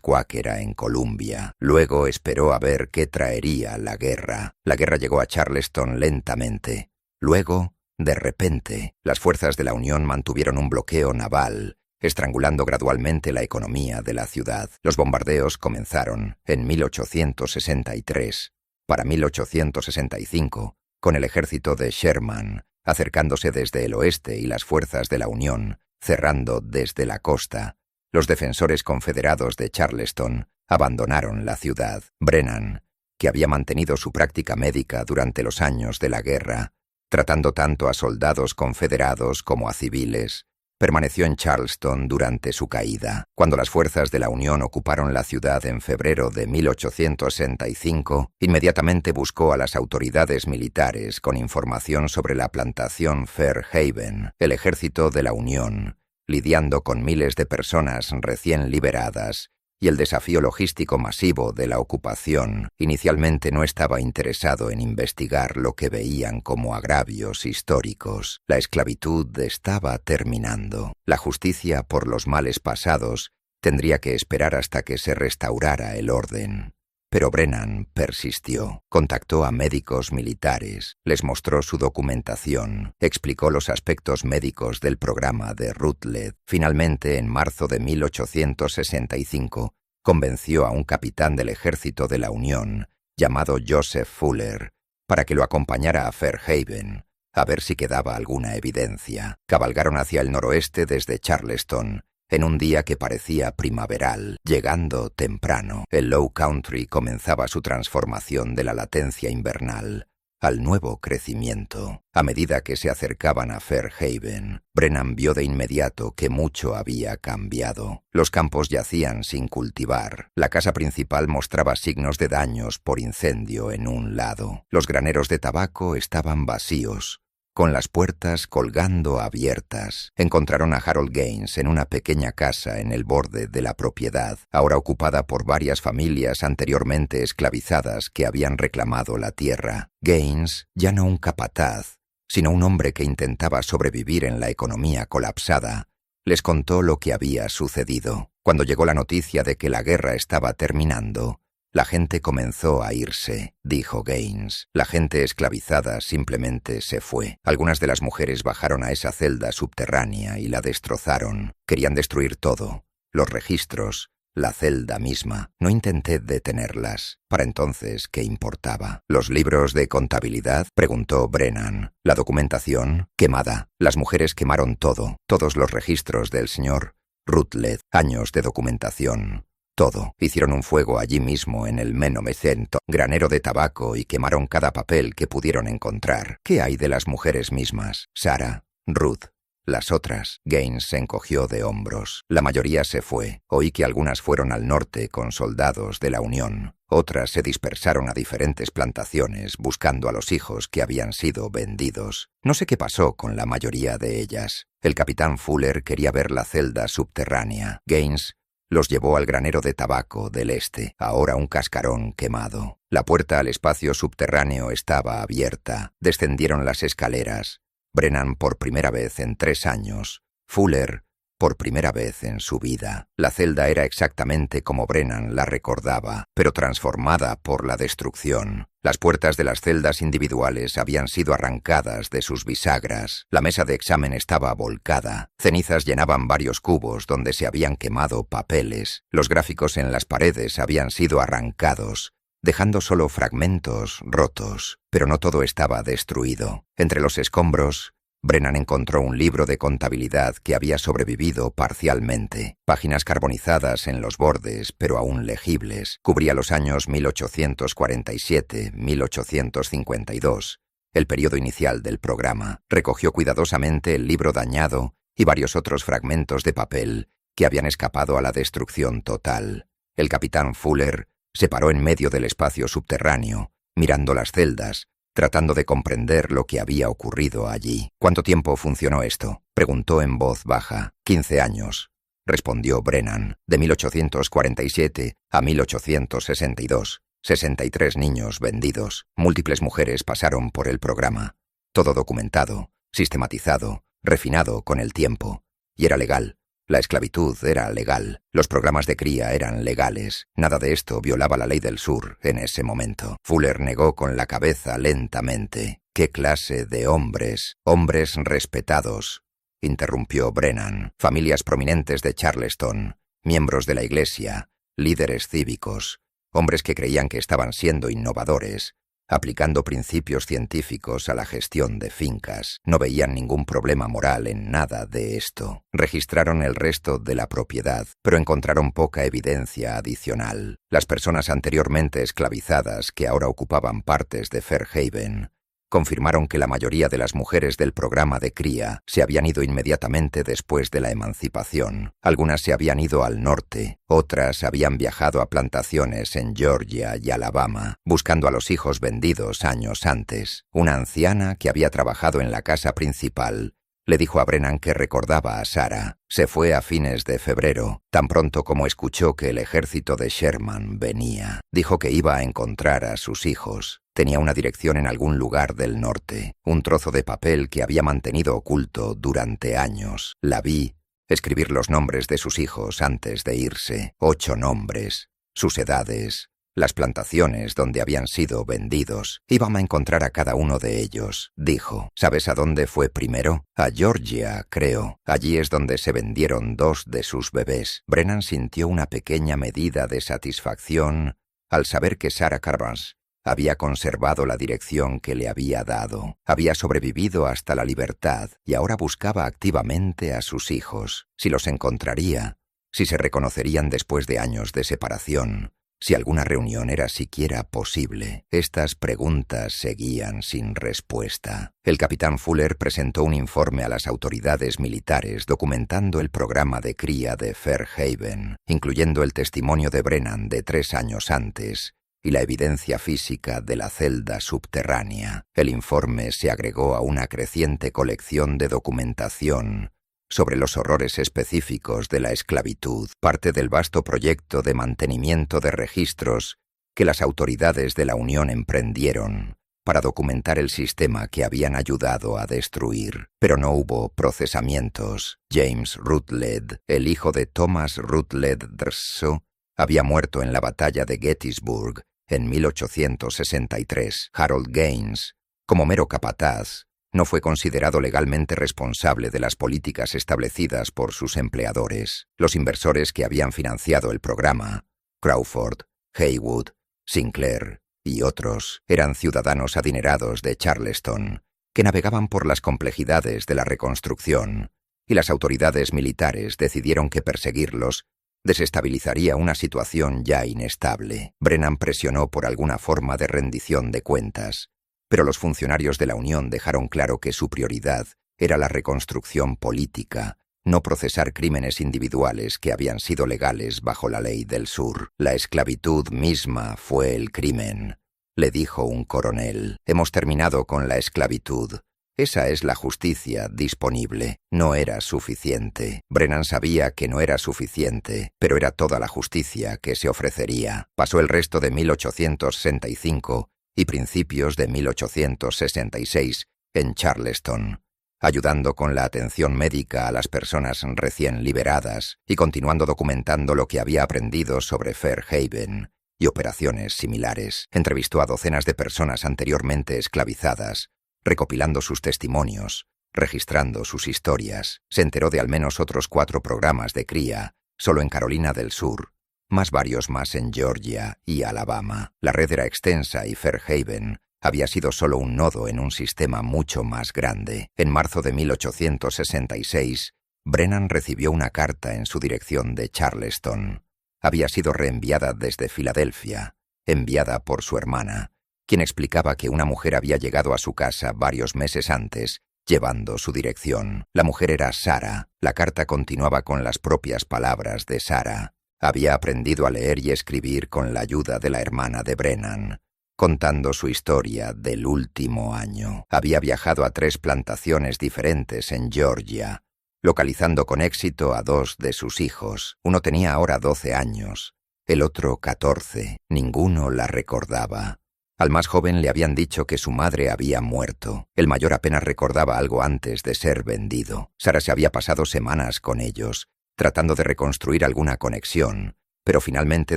cuáquera en Columbia. Luego esperó a ver qué traería la guerra. La guerra llegó a Charleston lentamente. Luego, de repente, las fuerzas de la Unión mantuvieron un bloqueo naval, estrangulando gradualmente la economía de la ciudad. Los bombardeos comenzaron en 1863. Para 1865, con el ejército de Sherman acercándose desde el oeste y las fuerzas de la Unión cerrando desde la costa, los defensores confederados de Charleston abandonaron la ciudad. Brennan, que había mantenido su práctica médica durante los años de la guerra, tratando tanto a soldados confederados como a civiles, permaneció en Charleston durante su caída. Cuando las fuerzas de la Unión ocuparon la ciudad en febrero de 1865, inmediatamente buscó a las autoridades militares con información sobre la plantación Fairhaven. El ejército de la Unión, lidiando con miles de personas recién liberadas, y el desafío logístico masivo de la ocupación, inicialmente no estaba interesado en investigar lo que veían como agravios históricos. La esclavitud estaba terminando. La justicia por los males pasados tendría que esperar hasta que se restaurara el orden. Pero Brennan persistió. Contactó a médicos militares, les mostró su documentación, explicó los aspectos médicos del programa de Rutledge. Finalmente, en marzo de 1865, convenció a un capitán del ejército de la Unión, llamado Joseph Fuller, para que lo acompañara a Fairhaven, a ver si quedaba alguna evidencia. Cabalgaron hacia el noroeste desde Charleston, en un día que parecía primaveral, llegando temprano. El Low Country comenzaba su transformación de la latencia invernal al nuevo crecimiento. A medida que se acercaban a Fairhaven, Brennan vio de inmediato que mucho había cambiado. Los campos yacían sin cultivar. La casa principal mostraba signos de daños por incendio en un lado. Los graneros de tabaco estaban vacíos, con las puertas colgando abiertas. Encontraron a Harold Gaines en una pequeña casa en el borde de la propiedad, ahora ocupada por varias familias anteriormente esclavizadas que habían reclamado la tierra. Gaines, ya no un capataz, sino un hombre que intentaba sobrevivir en la economía colapsada, les contó lo que había sucedido. Cuando llegó la noticia de que la guerra estaba terminando, la gente comenzó a irse, dijo Gaines. La gente esclavizada simplemente se fue. Algunas de las mujeres bajaron a esa celda subterránea y la destrozaron. Querían destruir todo, los registros, la celda misma. No intenté detenerlas. Para entonces, ¿qué importaba? ¿Los libros de contabilidad?, preguntó Brennan. ¿La documentación? Quemada. Las mujeres quemaron todo, todos los registros del señor Rutledge, años de documentación. Todo. Hicieron un fuego allí mismo en el Menomecento, granero de tabaco, y quemaron cada papel que pudieron encontrar. ¿Qué hay de las mujeres mismas? Sarah, Ruth, las otras. Gaines se encogió de hombros. La mayoría se fue. Oí que algunas fueron al norte con soldados de la Unión. Otras se dispersaron a diferentes plantaciones buscando a los hijos que habían sido vendidos. No sé qué pasó con la mayoría de ellas. El capitán Fuller quería ver la celda subterránea. Gaines Los llevó al granero de tabaco del este, ahora un cascarón quemado. La puerta al espacio subterráneo estaba abierta. Descendieron las escaleras. Brennan por primera vez en 3 años. Fuller por primera vez en su vida. La celda era exactamente como Brennan la recordaba, pero transformada por la destrucción. Las puertas de las celdas individuales habían sido arrancadas de sus bisagras. La mesa de examen estaba volcada. Cenizas llenaban varios cubos donde se habían quemado papeles. Los gráficos en las paredes habían sido arrancados, dejando solo fragmentos rotos. Pero no todo estaba destruido. Entre los escombros, Brennan encontró un libro de contabilidad que había sobrevivido parcialmente. Páginas carbonizadas en los bordes, pero aún legibles. Cubría los años 1847-1852, el periodo inicial del programa. Recogió cuidadosamente el libro dañado y varios otros fragmentos de papel que habían escapado a la destrucción total. El capitán Fuller se paró en medio del espacio subterráneo, mirando las celdas, tratando de comprender lo que había ocurrido allí. ¿Cuánto tiempo funcionó esto?, preguntó en voz baja. 15 años, respondió Brennan. De 1847 a 1862. 63 niños vendidos. Múltiples mujeres pasaron por el programa. Todo documentado, sistematizado, refinado con el tiempo. Y era legal. La esclavitud era legal. Los programas de cría eran legales. Nada de esto violaba la ley del sur en ese momento. Fuller negó con la cabeza lentamente. ¿Qué clase de hombres? Hombres respetados, interrumpió Brennan. Familias prominentes de Charleston, miembros de la iglesia, líderes cívicos, hombres que creían que estaban siendo innovadores, aplicando principios científicos a la gestión de fincas. No veían ningún problema moral en nada de esto. Registraron el resto de la propiedad, pero encontraron poca evidencia adicional. Las personas anteriormente esclavizadas que ahora ocupaban partes de Fairhaven confirmaron que la mayoría de las mujeres del programa de cría se habían ido inmediatamente después de la emancipación. Algunas se habían ido al norte, otras habían viajado a plantaciones en Georgia y Alabama, buscando a los hijos vendidos años antes. Una anciana que había trabajado en la casa principal le dijo a Brennan que recordaba a Sarah. Se fue a fines de febrero, tan pronto como escuchó que el ejército de Sherman venía. Dijo que iba a encontrar a sus hijos. Tenía una dirección en algún lugar del norte, un trozo de papel que había mantenido oculto durante años. La vi escribir los nombres de sus hijos antes de irse. 8 nombres, sus edades, las plantaciones donde habían sido vendidos. Íbamos a encontrar a cada uno de ellos, dijo. ¿Sabes a dónde fue primero? A Georgia, creo. Allí es donde se vendieron 2 de sus bebés. Brennan sintió una pequeña medida de satisfacción al saber que Sarah Carvans había conservado la dirección que le había dado. Había sobrevivido hasta la libertad y ahora buscaba activamente a sus hijos. Si los encontraría, si se reconocerían después de años de separación, si alguna reunión era siquiera posible. Estas preguntas seguían sin respuesta. El capitán Fuller presentó un informe a las autoridades militares documentando el programa de cría de Fairhaven, incluyendo el testimonio de Brennan de 3 años antes y la evidencia física de la celda subterránea. El informe se agregó a una creciente colección de documentación sobre los horrores específicos de la esclavitud, parte del vasto proyecto de mantenimiento de registros que las autoridades de la Unión emprendieron para documentar el sistema que habían ayudado a destruir. Pero no hubo procesamientos. James Rutledge, el hijo de Thomas Rutledge Drso, había muerto en la batalla de Gettysburg en 1863. Harold Gaines, como mero capataz, no fue considerado legalmente responsable de las políticas establecidas por sus empleadores. Los inversores que habían financiado el programa, Crawford, Haywood, Sinclair y otros, eran ciudadanos adinerados de Charleston, que navegaban por las complejidades de la reconstrucción, y las autoridades militares decidieron que perseguirlos desestabilizaría una situación ya inestable. Brennan presionó por alguna forma de rendición de cuentas, pero los funcionarios de la Unión dejaron claro que su prioridad era la reconstrucción política, no procesar crímenes individuales que habían sido legales bajo la ley del sur. La esclavitud misma fue el crimen, le dijo un coronel. Hemos terminado con la esclavitud. Esa es la justicia disponible. No era suficiente. Brennan sabía que no era suficiente, pero era toda la justicia que se ofrecería. Pasó el resto de 1865 y principios de 1866 en Charleston, ayudando con la atención médica a las personas recién liberadas y continuando documentando lo que había aprendido sobre Fairhaven y operaciones similares. Entrevistó a docenas de personas anteriormente esclavizadas, recopilando sus testimonios, registrando sus historias. Se enteró de al menos otros 4 programas de cría, solo en Carolina del Sur, más varios más en Georgia y Alabama. La red era extensa y Fairhaven había sido solo un nodo en un sistema mucho más grande. En marzo de 1866, Brennan recibió una carta en su dirección de Charleston. Había sido reenviada desde Filadelfia, enviada por su hermana, quien explicaba que una mujer había llegado a su casa varios meses antes, llevando su dirección. La mujer era Sarah. La carta continuaba con las propias palabras de Sarah. Había aprendido a leer y escribir con la ayuda de la hermana de Brennan, contando su historia del último año. Había viajado a 3 plantaciones diferentes en Georgia, localizando con éxito a 2 de sus hijos. Uno tenía ahora 12 años, el otro 14. Ninguno la recordaba. Al más joven le habían dicho que su madre había muerto. El mayor apenas recordaba algo antes de ser vendido. Sarah se había pasado semanas con ellos, tratando de reconstruir alguna conexión, pero finalmente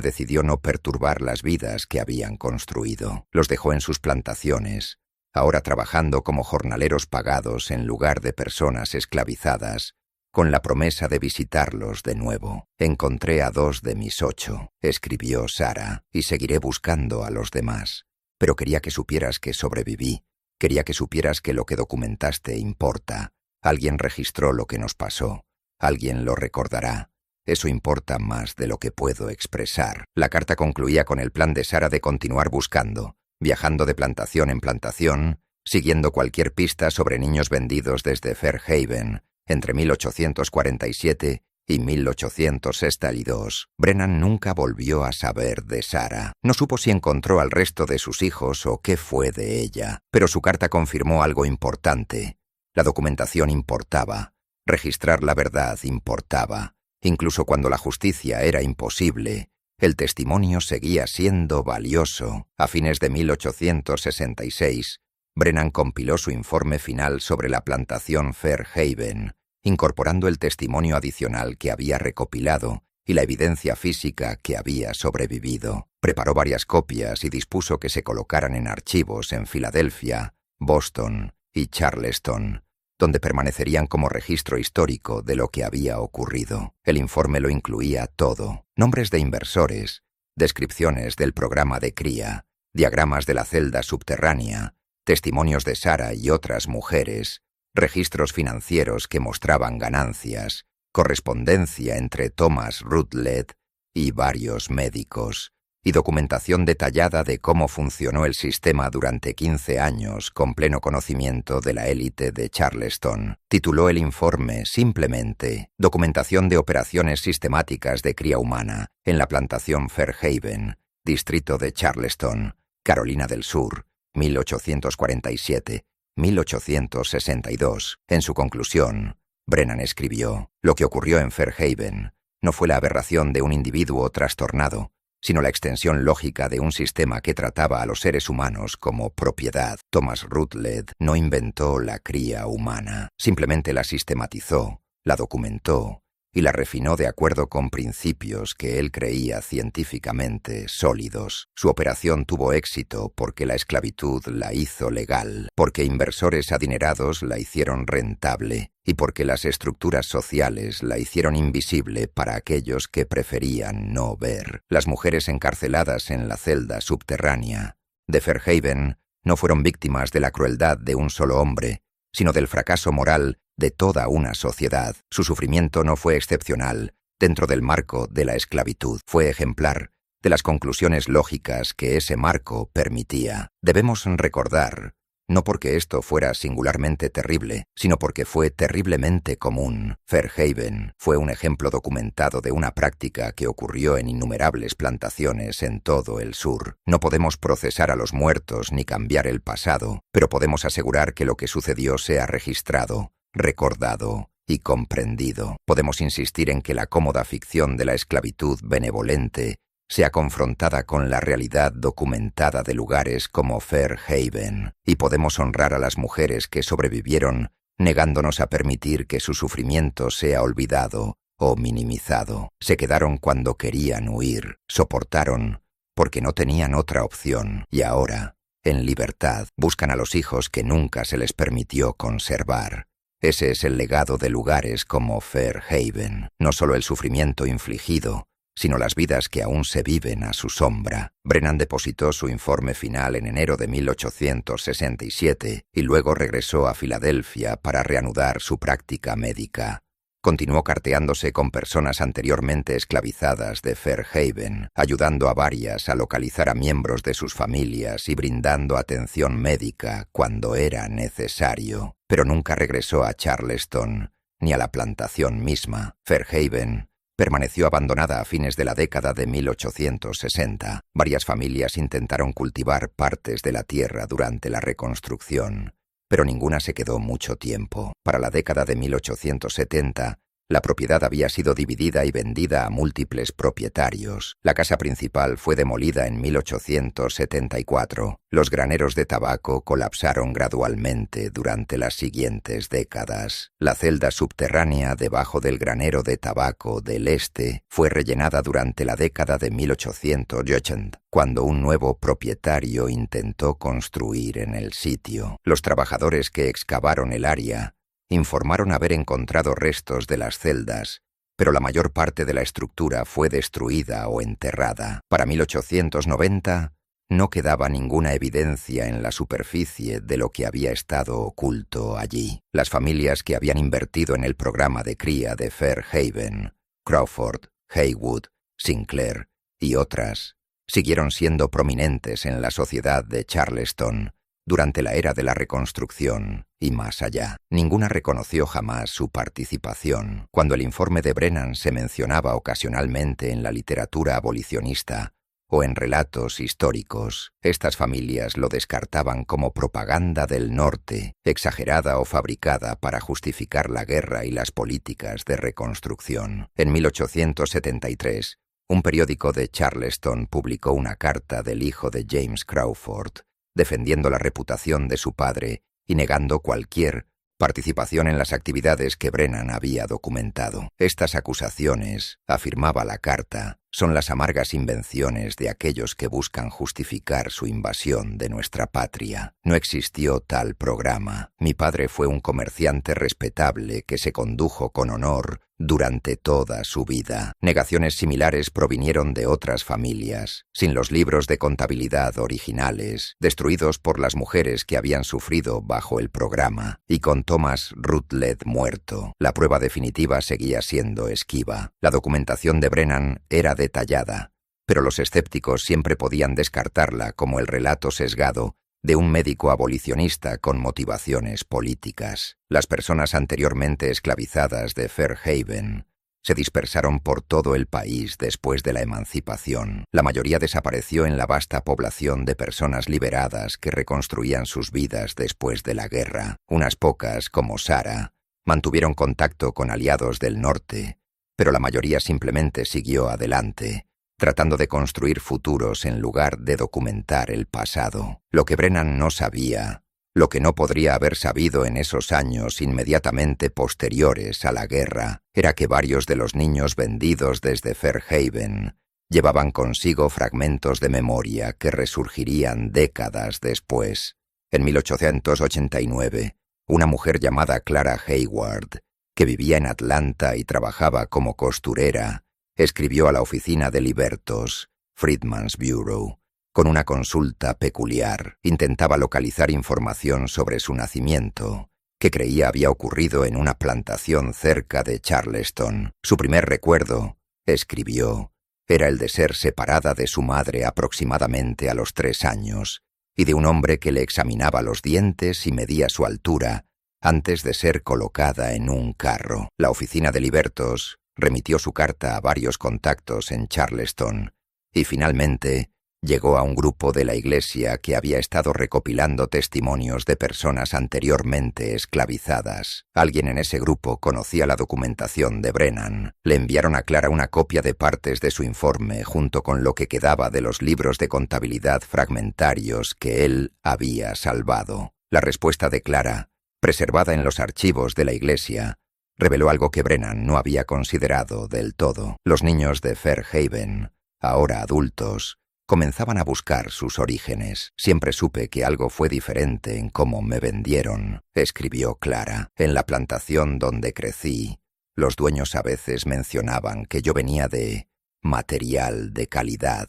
decidió no perturbar las vidas que habían construido. Los dejó en sus plantaciones, ahora trabajando como jornaleros pagados en lugar de personas esclavizadas, con la promesa de visitarlos de nuevo. Encontré a 2 de mis 8, escribió Sarah, y seguiré buscando a los demás. Pero quería que supieras que sobreviví. Quería que supieras que lo que documentaste importa. Alguien registró lo que nos pasó. Alguien lo recordará. Eso importa más de lo que puedo expresar. La carta concluía con el plan de Sarah de continuar buscando, viajando de plantación en plantación, siguiendo cualquier pista sobre niños vendidos desde Fairhaven entre 1847 y 1862. Brennan nunca volvió a saber de Sarah. No supo si encontró al resto de sus hijos o qué fue de ella, pero su carta confirmó algo importante. La documentación importaba. Registrar la verdad importaba. Incluso cuando la justicia era imposible, el testimonio seguía siendo valioso. A fines de 1866, Brennan compiló su informe final sobre la plantación Fairhaven, incorporando el testimonio adicional que había recopilado y la evidencia física que había sobrevivido. Preparó varias copias y dispuso que se colocaran en archivos en Filadelfia, Boston y Charleston, donde permanecerían como registro histórico de lo que había ocurrido. El informe lo incluía todo: nombres de inversores, descripciones del programa de cría, diagramas de la celda subterránea, testimonios de Sarah y otras mujeres, registros financieros que mostraban ganancias, correspondencia entre Thomas Rutledge y varios médicos, y documentación detallada de cómo funcionó el sistema durante 15 años con pleno conocimiento de la élite de Charleston. Tituló el informe simplemente «Documentación de operaciones sistemáticas de cría humana en la plantación Fairhaven, distrito de Charleston, Carolina del Sur, 1847-1862. En su conclusión, Brennan escribió: «Lo que ocurrió en Fairhaven no fue la aberración de un individuo trastornado, sino la extensión lógica de un sistema que trataba a los seres humanos como propiedad. Thomas Rutledge no inventó la cría humana, simplemente la sistematizó, la documentó y la refinó de acuerdo con principios que él creía científicamente sólidos. Su operación tuvo éxito porque la esclavitud la hizo legal, porque inversores adinerados la hicieron rentable y porque las estructuras sociales la hicieron invisible para aquellos que preferían no ver. Las mujeres encarceladas en la celda subterránea de Fairhaven no fueron víctimas de la crueldad de un solo hombre, sino del fracaso moral de toda una sociedad. Su sufrimiento no fue excepcional dentro del marco de la esclavitud. Fue ejemplar de las conclusiones lógicas que ese marco permitía. Debemos recordar No porque esto fuera singularmente terrible, sino porque fue terriblemente común. Fairhaven fue un ejemplo documentado de una práctica que ocurrió en innumerables plantaciones en todo el sur. No podemos procesar a los muertos ni cambiar el pasado, pero podemos asegurar que lo que sucedió sea registrado, recordado y comprendido. Podemos insistir en que la cómoda ficción de la esclavitud benevolente sea confrontada con la realidad documentada de lugares como Fairhaven, y podemos honrar a las mujeres que sobrevivieron, negándonos a permitir que su sufrimiento sea olvidado o minimizado. Se quedaron cuando querían huir, soportaron porque no tenían otra opción, y ahora, en libertad, buscan a los hijos que nunca se les permitió conservar. Ese es el legado de lugares como Fairhaven, no solo el sufrimiento infligido, sino las vidas que aún se viven a su sombra. Brennan depositó su informe final en enero de 1867 y luego regresó a Filadelfia para reanudar su práctica médica. Continuó carteándose con personas anteriormente esclavizadas de Fairhaven, ayudando a varias a localizar a miembros de sus familias y brindando atención médica cuando era necesario. Pero nunca regresó a Charleston, ni a la plantación misma. Fairhaven permaneció abandonada a fines de la década de 1860. Varias familias intentaron cultivar partes de la tierra durante la reconstrucción, pero ninguna se quedó mucho tiempo. Para la década de 1870, la propiedad había sido dividida y vendida a múltiples propietarios. La casa principal fue demolida en 1874. Los graneros de tabaco colapsaron gradualmente durante las siguientes décadas. La celda subterránea debajo del granero de tabaco del este fue rellenada durante la década de 1880, cuando un nuevo propietario intentó construir en el sitio. Los trabajadores que excavaron el área informaron haber encontrado restos de las celdas, pero la mayor parte de la estructura fue destruida o enterrada. Para 1890 no quedaba ninguna evidencia en la superficie de lo que había estado oculto allí. Las familias que habían invertido en el programa de cría de Fairhaven, Crawford, Haywood, Sinclair y otras, siguieron siendo prominentes en la sociedad de Charleston durante la era de la reconstrucción y más allá. Ninguna reconoció jamás su participación. Cuando el informe de Brennan se mencionaba ocasionalmente en la literatura abolicionista o en relatos históricos, estas familias lo descartaban como propaganda del norte, exagerada o fabricada para justificar la guerra y las políticas de reconstrucción. En 1873, un periódico de Charleston publicó una carta del hijo de James Crawford, defendiendo la reputación de su padre y negando cualquier participación en las actividades que Brennan había documentado. Estas acusaciones, afirmaba la carta, son las amargas invenciones de aquellos que buscan justificar su invasión de nuestra patria. No existió tal programa. Mi padre fue un comerciante respetable que se condujo con honor durante toda su vida. Negaciones similares provinieron de otras familias, sin los libros de contabilidad originales, destruidos por las mujeres que habían sufrido bajo el programa, y con Thomas Rutledge muerto. La prueba definitiva seguía siendo esquiva. La documentación de Brennan era detallada, pero los escépticos siempre podían descartarla como el relato sesgado de un médico abolicionista con motivaciones políticas. Las personas anteriormente esclavizadas de Fairhaven se dispersaron por todo el país después de la emancipación. La mayoría desapareció en la vasta población de personas liberadas que reconstruían sus vidas después de la guerra. Unas pocas, como Sarah, mantuvieron contacto con aliados del norte, pero la mayoría simplemente siguió adelante, tratando de construir futuros en lugar de documentar el pasado. Lo que Brennan no sabía, lo que no podría haber sabido en esos años inmediatamente posteriores a la guerra, era que varios de los niños vendidos desde Fairhaven llevaban consigo fragmentos de memoria que resurgirían décadas después. En 1889, una mujer llamada Clara Hayward, que vivía en Atlanta y trabajaba como costurera, escribió a la oficina de Libertos, Freedman's Bureau, con una consulta peculiar. Intentaba localizar información sobre su nacimiento, que creía había ocurrido en una plantación cerca de Charleston. Su primer recuerdo, escribió, era el de ser separada de su madre aproximadamente a los 3 años y de un hombre que le examinaba los dientes y medía su altura antes de ser colocada en un carro. La oficina de Libertos remitió su carta a varios contactos en Charleston y finalmente llegó a un grupo de la iglesia que había estado recopilando testimonios de personas anteriormente esclavizadas. Alguien en ese grupo conocía la documentación de Brennan. Le enviaron a Clara una copia de partes de su informe junto con lo que quedaba de los libros de contabilidad fragmentarios que él había salvado. La respuesta de Clara, preservada en los archivos de la iglesia, reveló algo que Brennan no había considerado del todo. Los niños de Fairhaven, ahora adultos, comenzaban a buscar sus orígenes. Siempre supe que algo fue diferente en cómo me vendieron, escribió Clara. En la plantación donde crecí, los dueños a veces mencionaban que yo venía de material de calidad,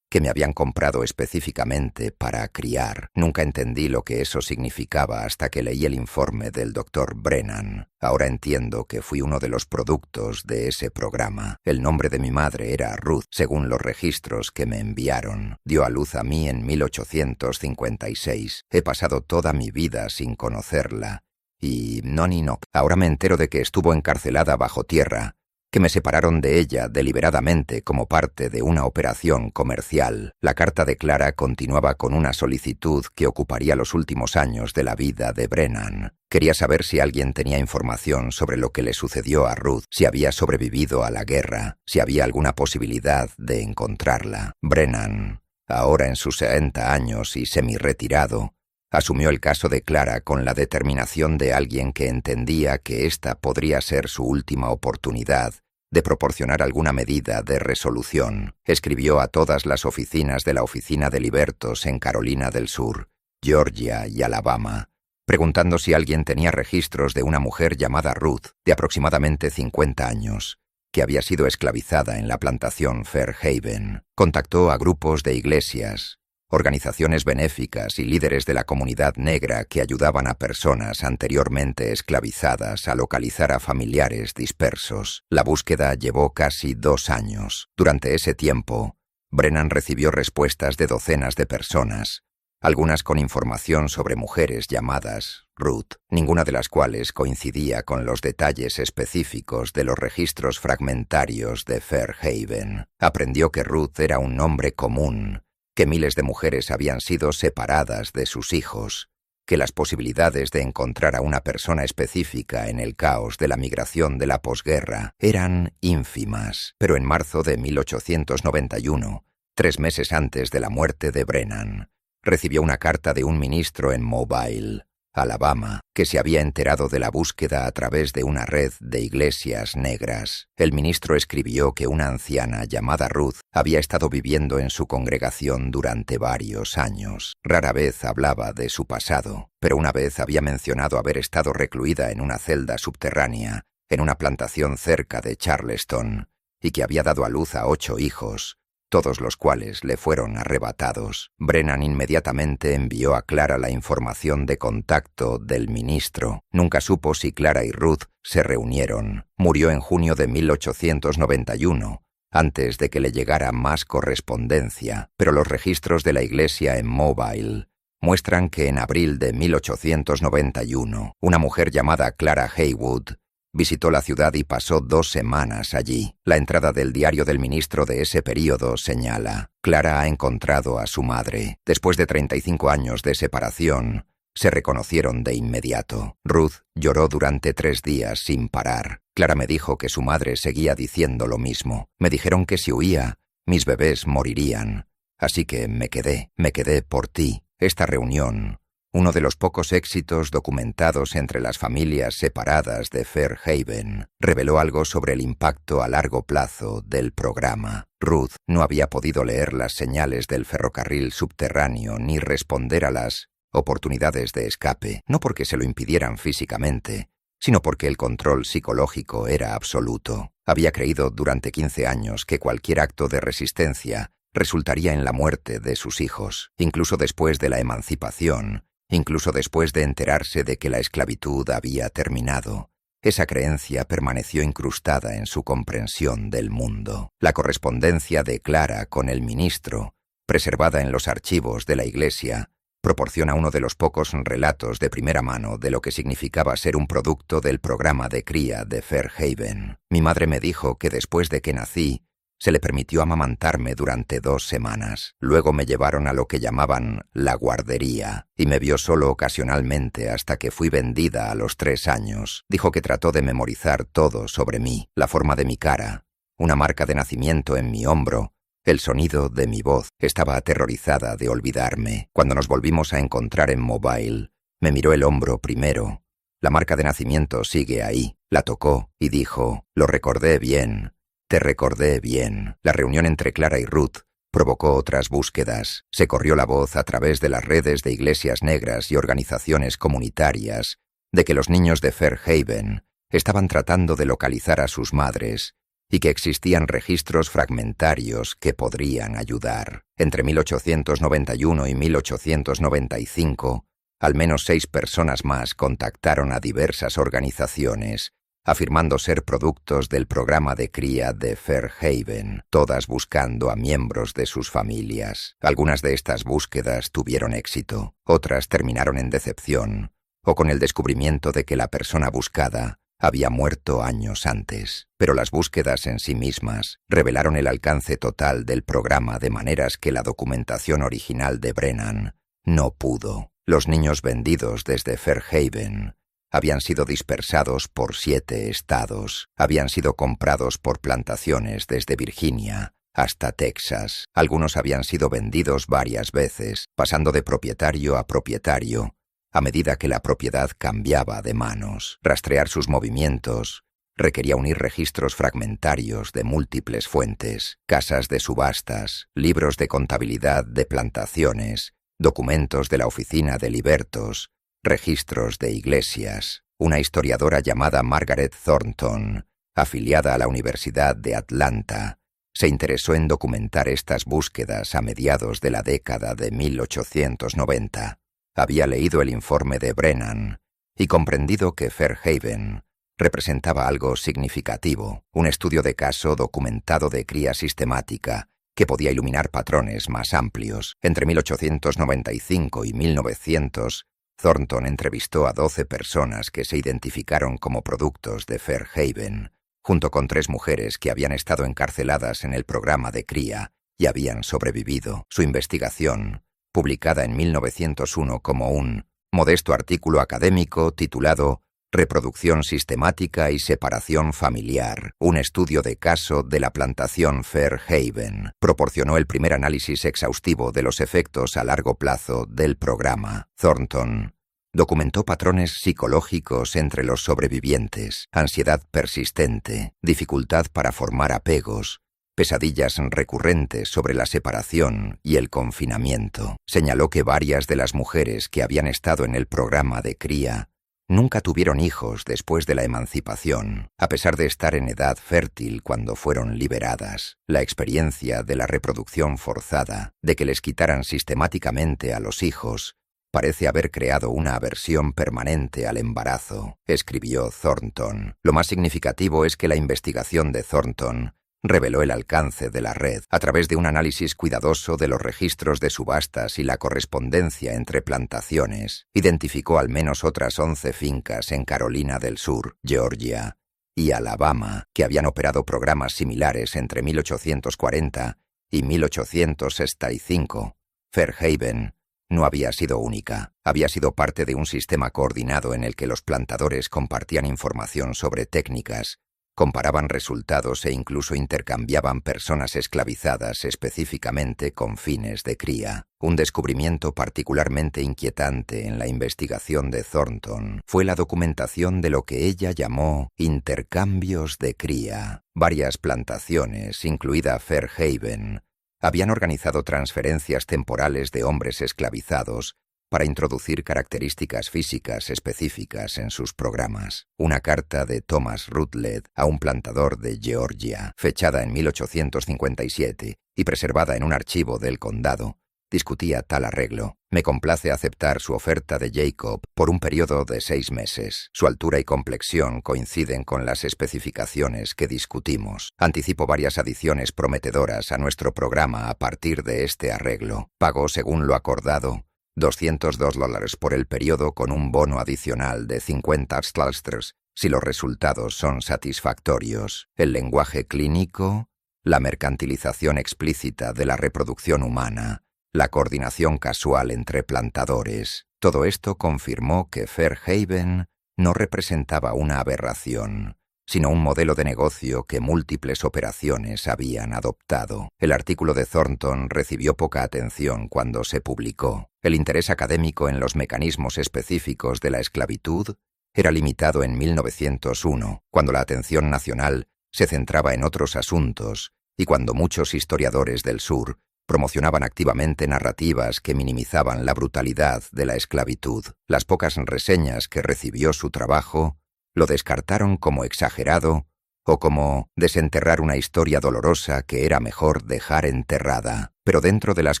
que me habían comprado específicamente para criar. Nunca entendí lo que eso significaba hasta que leí el informe del Dr. Brennan. Ahora entiendo que fui uno de los productos de ese programa. El nombre de mi madre era Ruth, según los registros que me enviaron. Dio a luz a mí en 1856. He pasado toda mi vida sin conocerla. Y no. Ahora me entero de que estuvo encarcelada bajo tierra, que me separaron de ella deliberadamente como parte de una operación comercial. La carta de Clara continuaba con una solicitud que ocuparía los últimos años de la vida de Brennan. Quería saber si alguien tenía información sobre lo que le sucedió a Ruth, si había sobrevivido a la guerra, si había alguna posibilidad de encontrarla. Brennan, ahora en sus 60 años y semi-retirado, asumió el caso de Clara con la determinación de alguien que entendía que esta podría ser su última oportunidad de proporcionar alguna medida de resolución. Escribió a todas las oficinas de la oficina de Libertos en Carolina del Sur, Georgia y Alabama, preguntando si alguien tenía registros de una mujer llamada Ruth, de aproximadamente 50 años, que había sido esclavizada en la plantación Fairhaven. Contactó a grupos de iglesias, organizaciones benéficas y líderes de la comunidad negra que ayudaban a personas anteriormente esclavizadas a localizar a familiares dispersos. La búsqueda llevó casi 2 años. Durante ese tiempo, Brennan recibió respuestas de docenas de personas, algunas con información sobre mujeres llamadas Ruth, ninguna de las cuales coincidía con los detalles específicos de los registros fragmentarios de Fairhaven. Aprendió que Ruth era un nombre común, que miles de mujeres habían sido separadas de sus hijos, que las posibilidades de encontrar a una persona específica en el caos de la migración de la posguerra eran ínfimas. Pero en marzo de 1891, 3 meses antes de la muerte de Brennan, recibió una carta de un ministro en Mobile, Alabama, que se había enterado de la búsqueda a través de una red de iglesias negras. El ministro escribió que una anciana llamada Ruth había estado viviendo en su congregación durante varios años. Rara vez hablaba de su pasado, pero una vez había mencionado haber estado recluida en una celda subterránea, en una plantación cerca de Charleston, y que había dado a luz a 8 hijos, todos los cuales le fueron arrebatados. Brennan inmediatamente envió a Clara la información de contacto del ministro. Nunca supo si Clara y Ruth se reunieron. Murió en junio de 1891, antes de que le llegara más correspondencia, pero los registros de la iglesia en Mobile muestran que en abril de 1891, una mujer llamada Clara Haywood visitó la ciudad y pasó 2 semanas allí. La entrada del diario del ministro de ese período señala: Clara ha encontrado a su madre. Después de 35 años de separación, se reconocieron de inmediato. Ruth lloró durante 3 días sin parar. Clara me dijo que su madre seguía diciendo lo mismo. Me dijeron que si huía, mis bebés morirían. Así que me quedé por ti. Esta reunión, uno de los pocos éxitos documentados entre las familias separadas de Fairhaven, reveló algo sobre el impacto a largo plazo del programa. Ruth no había podido leer las señales del ferrocarril subterráneo ni responder a las oportunidades de escape, no porque se lo impidieran físicamente, sino porque el control psicológico era absoluto. Había creído durante 15 años que cualquier acto de resistencia resultaría en la muerte de sus hijos, incluso después de la emancipación, incluso después de enterarse de que la esclavitud había terminado. Esa creencia permaneció incrustada en su comprensión del mundo. La correspondencia de Clara con el ministro, preservada en los archivos de la iglesia, proporciona uno de los pocos relatos de primera mano de lo que significaba ser un producto del programa de cría de Fairhaven. Mi madre me dijo que después de que nací, se le permitió amamantarme durante 2 semanas. Luego me llevaron a lo que llamaban la guardería y me vio solo ocasionalmente hasta que fui vendida a los 3 años. Dijo que trató de memorizar todo sobre mí, la forma de mi cara, una marca de nacimiento en mi hombro, el sonido de mi voz. Estaba aterrorizada de olvidarme. Cuando nos volvimos a encontrar en Mobile, me miró el hombro primero. La marca de nacimiento sigue ahí. La tocó y dijo: «Lo recordé bien. Te recordé bien». La reunión entre Clara y Ruth provocó otras búsquedas. Se corrió la voz a través de las redes de iglesias negras y organizaciones comunitarias de que los niños de Fairhaven estaban tratando de localizar a sus madres y que existían registros fragmentarios que podrían ayudar. Entre 1891 y 1895, al menos 6 personas más contactaron a diversas organizaciones, afirmando ser productos del programa de cría de Fairhaven, todas buscando a miembros de sus familias. Algunas de estas búsquedas tuvieron éxito, otras terminaron en decepción, o con el descubrimiento de que la persona buscada había muerto años antes. Pero las búsquedas en sí mismas revelaron el alcance total del programa de maneras que la documentación original de Brennan no pudo. Los niños vendidos desde Fairhaven habían sido dispersados por 7 estados, habían sido comprados por plantaciones desde Virginia hasta Texas. Algunos habían sido vendidos varias veces, pasando de propietario a propietario, a medida que la propiedad cambiaba de manos. Rastrear sus movimientos requería unir registros fragmentarios de múltiples fuentes, casas de subastas, libros de contabilidad de plantaciones, documentos de la oficina de libertos, registros de iglesias. Una historiadora llamada Margaret Thornton, afiliada a la Universidad de Atlanta, se interesó en documentar estas búsquedas a mediados de la década de 1890. Había leído el informe de Brennan y comprendido que Fairhaven representaba algo significativo, un estudio de caso documentado de cría sistemática que podía iluminar patrones más amplios. Entre 1895 y 1900, Thornton entrevistó a 12 personas que se identificaron como productos de Fairhaven, junto con 3 mujeres que habían estado encarceladas en el programa de cría y habían sobrevivido. Su investigación, publicada en 1901 como un modesto artículo académico titulado «Reproducción sistemática y separación familiar, un estudio de caso de la plantación Fairhaven», proporcionó el primer análisis exhaustivo de los efectos a largo plazo del programa. Thornton documentó patrones psicológicos entre los sobrevivientes: ansiedad persistente, dificultad para formar apegos, pesadillas recurrentes sobre la separación y el confinamiento. Señaló que varias de las mujeres que habían estado en el programa de cría nunca tuvieron hijos después de la emancipación, a pesar de estar en edad fértil cuando fueron liberadas. La experiencia de la reproducción forzada, de que les quitaran sistemáticamente a los hijos, parece haber creado una aversión permanente al embarazo, escribió Thornton. Lo más significativo es que la investigación de Thornton reveló el alcance de la red. A través de un análisis cuidadoso de los registros de subastas y la correspondencia entre plantaciones, identificó al menos otras 11 fincas en Carolina del Sur, Georgia y Alabama que habían operado programas similares entre 1840 y 1865. Fairhaven no había sido única. Había sido parte de un sistema coordinado en el que los plantadores compartían información sobre técnicas, comparaban resultados e incluso intercambiaban personas esclavizadas específicamente con fines de cría. Un descubrimiento particularmente inquietante en la investigación de Thornton fue la documentación de lo que ella llamó intercambios de cría. Varias plantaciones, incluida Fairhaven, habían organizado transferencias temporales de hombres esclavizados para introducir características físicas específicas en sus programas. Una carta de Thomas Rutledge a un plantador de Georgia, fechada en 1857 y preservada en un archivo del condado, discutía tal arreglo. Me complace aceptar su oferta de Jacob por un periodo de 6 meses. Su altura y complexión coinciden con las especificaciones que discutimos. Anticipo varias adiciones prometedoras a nuestro programa a partir de este arreglo. Pago según lo acordado $202 por el periodo con un bono adicional de 50 Slasters si los resultados son satisfactorios. El lenguaje clínico, la mercantilización explícita de la reproducción humana, la coordinación casual entre plantadores, todo esto confirmó que Fairhaven no representaba una aberración, sino un modelo de negocio que múltiples operaciones habían adoptado. El artículo de Thornton recibió poca atención cuando se publicó. El interés académico en los mecanismos específicos de la esclavitud era limitado en 1901, cuando la atención nacional se centraba en otros asuntos y cuando muchos historiadores del sur promocionaban activamente narrativas que minimizaban la brutalidad de la esclavitud. Las pocas reseñas que recibió su trabajo lo descartaron como exagerado o como desenterrar una historia dolorosa que era mejor dejar enterrada. Pero dentro de las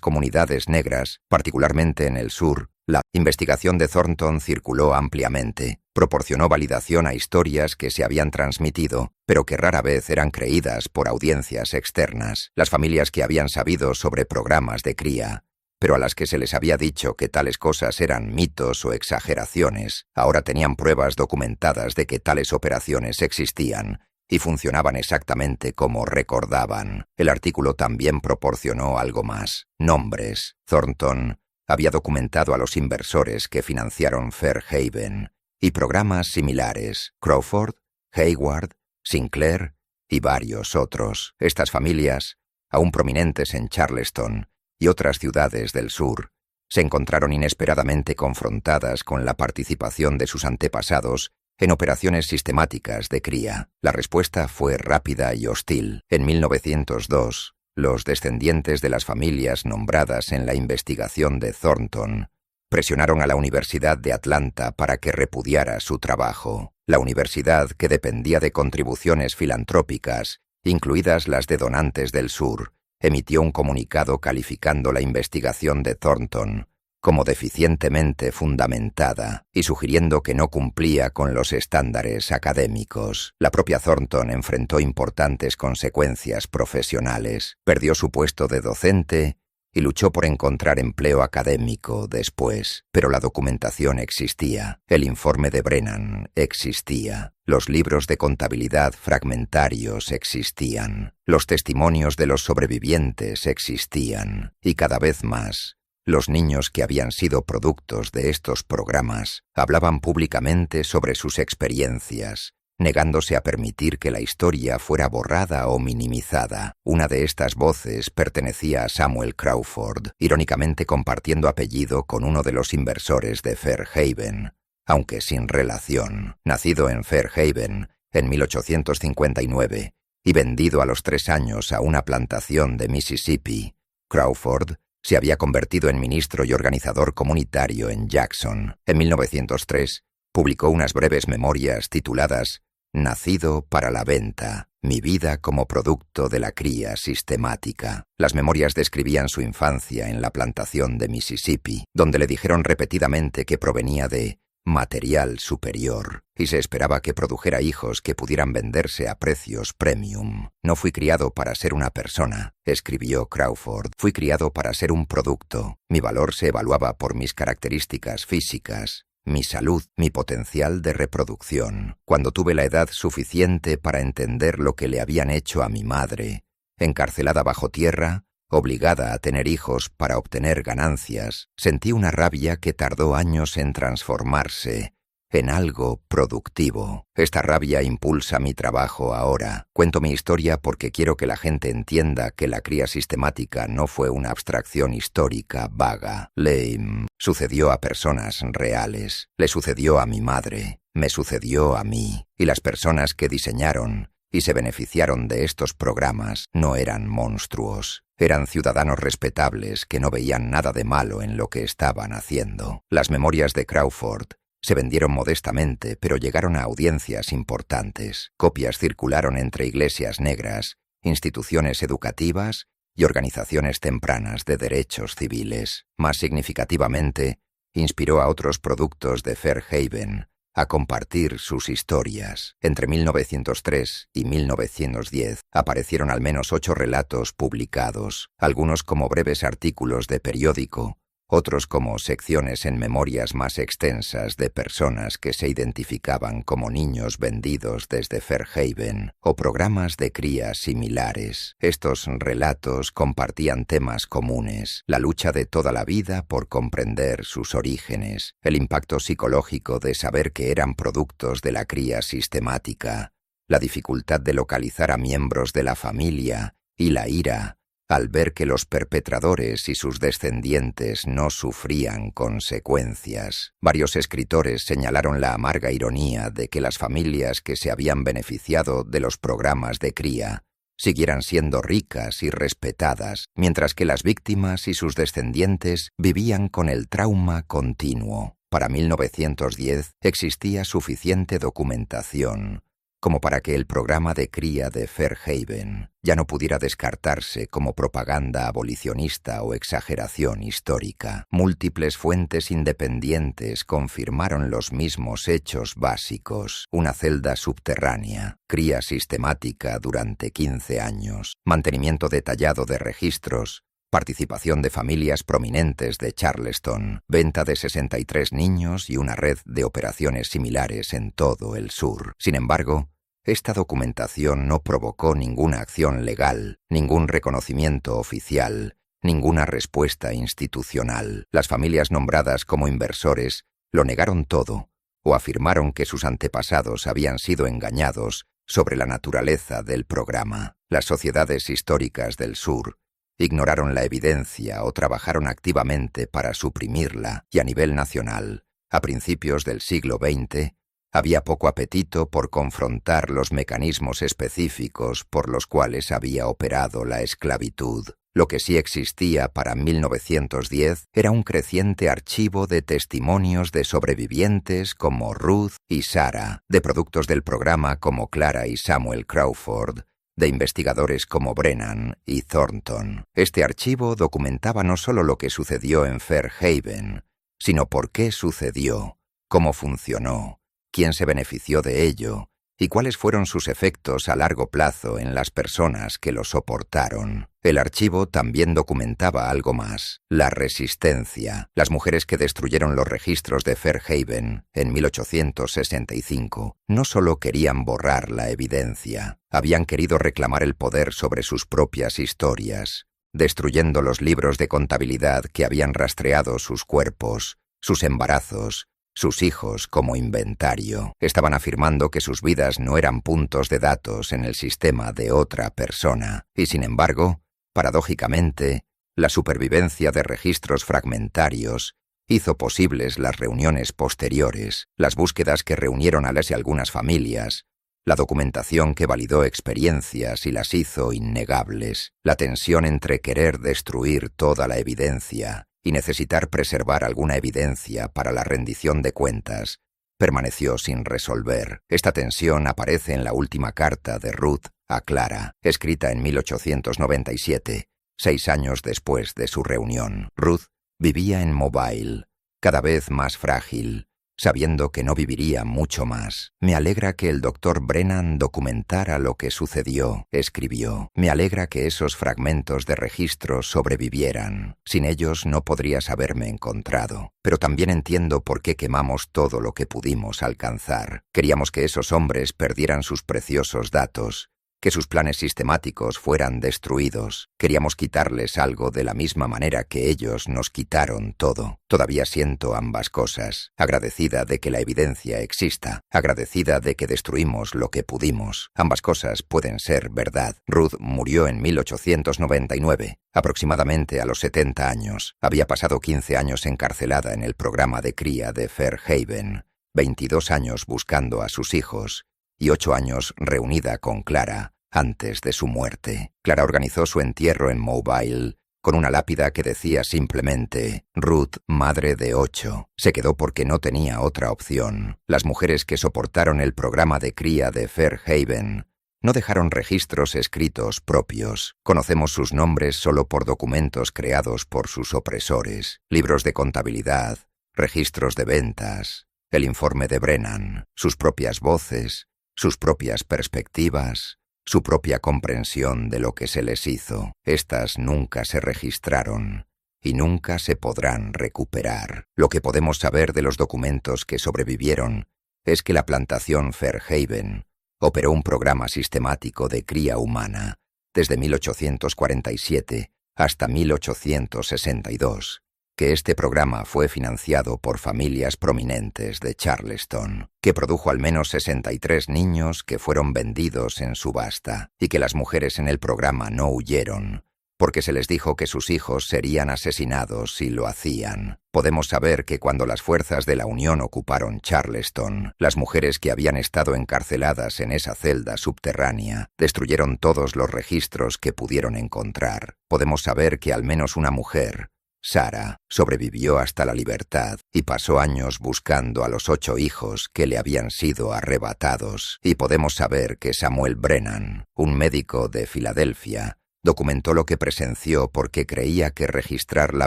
comunidades negras, particularmente en el sur, la investigación de Thornton circuló ampliamente. Proporcionó validación a historias que se habían transmitido, pero que rara vez eran creídas por audiencias externas. Las familias que habían sabido sobre programas de cría, pero a las que se les había dicho que tales cosas eran mitos o exageraciones, ahora tenían pruebas documentadas de que tales operaciones existían y funcionaban exactamente como recordaban. El artículo también proporcionó algo más: nombres. Thornton había documentado a los inversores que financiaron Fairhaven y programas similares: Crawford, Hayward, Sinclair y varios otros. Estas familias, aún prominentes en Charleston y otras ciudades del sur, se encontraron inesperadamente confrontadas con la participación de sus antepasados en operaciones sistemáticas de cría. La respuesta fue rápida y hostil. En 1902, los descendientes de las familias nombradas en la investigación de Thornton presionaron a la Universidad de Atlanta para que repudiara su trabajo. La universidad, que dependía de contribuciones filantrópicas, incluidas las de donantes del sur, emitió un comunicado calificando la investigación de Thornton como deficientemente fundamentada y sugiriendo que no cumplía con los estándares académicos. La propia Thornton enfrentó importantes consecuencias profesionales. Perdió su puesto de docente y luchó por encontrar empleo académico después. Pero la documentación existía, el informe de Brennan existía, los libros de contabilidad fragmentarios existían, los testimonios de los sobrevivientes existían, y cada vez más, los niños que habían sido productos de estos programas hablaban públicamente sobre sus experiencias, negándose a permitir que la historia fuera borrada o minimizada. Una de estas voces pertenecía a Samuel Crawford, irónicamente compartiendo apellido con uno de los inversores de Fairhaven, aunque sin relación. Nacido en Fairhaven en 1859 y vendido a los 3 años a una plantación de Mississippi, Crawford se había convertido en ministro y organizador comunitario en Jackson. En 1903, publicó unas breves memorias tituladas «Nacido para la venta, mi vida como producto de la cría sistemática». Las memorias describían su infancia en la plantación de Mississippi, donde le dijeron repetidamente que provenía de material superior, y se esperaba que produjera hijos que pudieran venderse a precios premium. «No fui criado para ser una persona», escribió Crawford. «Fui criado para ser un producto. Mi valor se evaluaba por mis características físicas, mi salud, mi potencial de reproducción. Cuando tuve la edad suficiente para entender lo que le habían hecho a mi madre, encarcelada bajo tierra, obligada a tener hijos para obtener ganancias, sentí una rabia que tardó años en transformarse en algo productivo. Esta rabia impulsa mi trabajo ahora. Cuento mi historia porque quiero que la gente entienda que la cría sistemática no fue una abstracción histórica vaga, lame. Sucedió a personas reales. Le sucedió a mi madre. Me sucedió a mí. Y las personas que diseñaron y se beneficiaron de estos programas no eran monstruos. Eran ciudadanos respetables que no veían nada de malo en lo que estaban haciendo. Las memorias de Crawford se vendieron modestamente, pero llegaron a audiencias importantes. Copias circularon entre iglesias negras, instituciones educativas y organizaciones tempranas de derechos civiles. Más significativamente, inspiró a otros productos de Fairhaven a compartir sus historias. Entre 1903 y 1910 aparecieron al menos 8 relatos publicados, algunos como breves artículos de periódico, otros como secciones en memorias más extensas de personas que se identificaban como niños vendidos desde Fairhaven, o programas de cría similares. Estos relatos compartían temas comunes: la lucha de toda la vida por comprender sus orígenes, el impacto psicológico de saber que eran productos de la cría sistemática, la dificultad de localizar a miembros de la familia y la ira al ver que los perpetradores y sus descendientes no sufrían consecuencias. Varios escritores señalaron la amarga ironía de que las familias que se habían beneficiado de los programas de cría siguieran siendo ricas y respetadas, mientras que las víctimas y sus descendientes vivían con el trauma continuo. Para 1910 existía suficiente documentación como para que el programa de cría de Fairhaven ya no pudiera descartarse como propaganda abolicionista o exageración histórica. Múltiples fuentes independientes confirmaron los mismos hechos básicos: una celda subterránea, cría sistemática durante 15 años, mantenimiento detallado de registros, participación de familias prominentes de Charleston, venta de 63 niños y una red de operaciones similares en todo el sur. Sin embargo, esta documentación no provocó ninguna acción legal, ningún reconocimiento oficial, ninguna respuesta institucional. Las familias nombradas como inversores lo negaron todo, o afirmaron que sus antepasados habían sido engañados sobre la naturaleza del programa. Las sociedades históricas del sur ignoraron la evidencia o trabajaron activamente para suprimirla, y a nivel nacional, a principios del siglo XX, había poco apetito por confrontar los mecanismos específicos por los cuales había operado la esclavitud. Lo que sí existía para 1910 era un creciente archivo de testimonios de sobrevivientes como Ruth y Sarah, de productos del programa como Clara y Samuel Crawford, de investigadores como Brennan y Thornton. Este archivo documentaba no solo lo que sucedió en Fairhaven, sino por qué sucedió, cómo funcionó, quién se benefició de ello y cuáles fueron sus efectos a largo plazo en las personas que lo soportaron. El archivo también documentaba algo más: la resistencia. Las mujeres que destruyeron los registros de Fairhaven en 1865 no solo querían borrar la evidencia, habían querido reclamar el poder sobre sus propias historias, destruyendo los libros de contabilidad que habían rastreado sus cuerpos, sus embarazos, sus hijos como inventario. Estaban afirmando que sus vidas no eran puntos de datos en el sistema de otra persona, y sin embargo, paradójicamente, la supervivencia de registros fragmentarios hizo posibles las reuniones posteriores, las búsquedas que reunieron a las y algunas familias, la documentación que validó experiencias y las hizo innegables, la tensión entre querer destruir toda la evidencia y necesitar preservar alguna evidencia para la rendición de cuentas, permaneció sin resolver. Esta tensión aparece en la última carta de Ruth a Clara, escrita en 1897, 6 años después de su reunión. Ruth vivía en Mobile, cada vez más frágil, sabiendo que no viviría mucho más. «Me alegra que el Dr. Brennan documentara lo que sucedió», escribió. «Me alegra que esos fragmentos de registro sobrevivieran. Sin ellos no podrías haberme encontrado. Pero también entiendo por qué quemamos todo lo que pudimos alcanzar. Queríamos que esos hombres perdieran sus preciosos datos, que sus planes sistemáticos fueran destruidos. Queríamos quitarles algo de la misma manera que ellos nos quitaron todo. Todavía siento ambas cosas, agradecida de que la evidencia exista, agradecida de que destruimos lo que pudimos. Ambas cosas pueden ser verdad». Ruth murió en 1899, aproximadamente a los 70 años. Había pasado 15 años encarcelada en el programa de cría de Fairhaven, 22 años buscando a sus hijos y 8 años reunida con Clara antes de su muerte. Clara organizó su entierro en Mobile con una lápida que decía simplemente «Ruth, madre de 8». Se quedó porque no tenía otra opción. Las mujeres que soportaron el programa de cría de Fairhaven no dejaron registros escritos propios. Conocemos sus nombres solo por documentos creados por sus opresores, libros de contabilidad, registros de ventas, el informe de Brennan, sus propias voces, sus propias perspectivas, su propia comprensión de lo que se les hizo. Estas nunca se registraron y nunca se podrán recuperar. Lo que podemos saber de los documentos que sobrevivieron es que la plantación Fairhaven operó un programa sistemático de cría humana desde 1847 hasta 1862, que este programa fue financiado por familias prominentes de Charleston, que produjo al menos 63 niños que fueron vendidos en subasta, y que las mujeres en el programa no huyeron, porque se les dijo que sus hijos serían asesinados si lo hacían. Podemos saber que cuando las fuerzas de la Unión ocuparon Charleston, las mujeres que habían estado encarceladas en esa celda subterránea destruyeron todos los registros que pudieron encontrar. Podemos saber que al menos una mujer, Sarah, sobrevivió hasta la libertad y pasó años buscando a los 8 hijos que le habían sido arrebatados. Y podemos saber que Samuel Brennan, un médico de Filadelfia, documentó lo que presenció porque creía que registrar la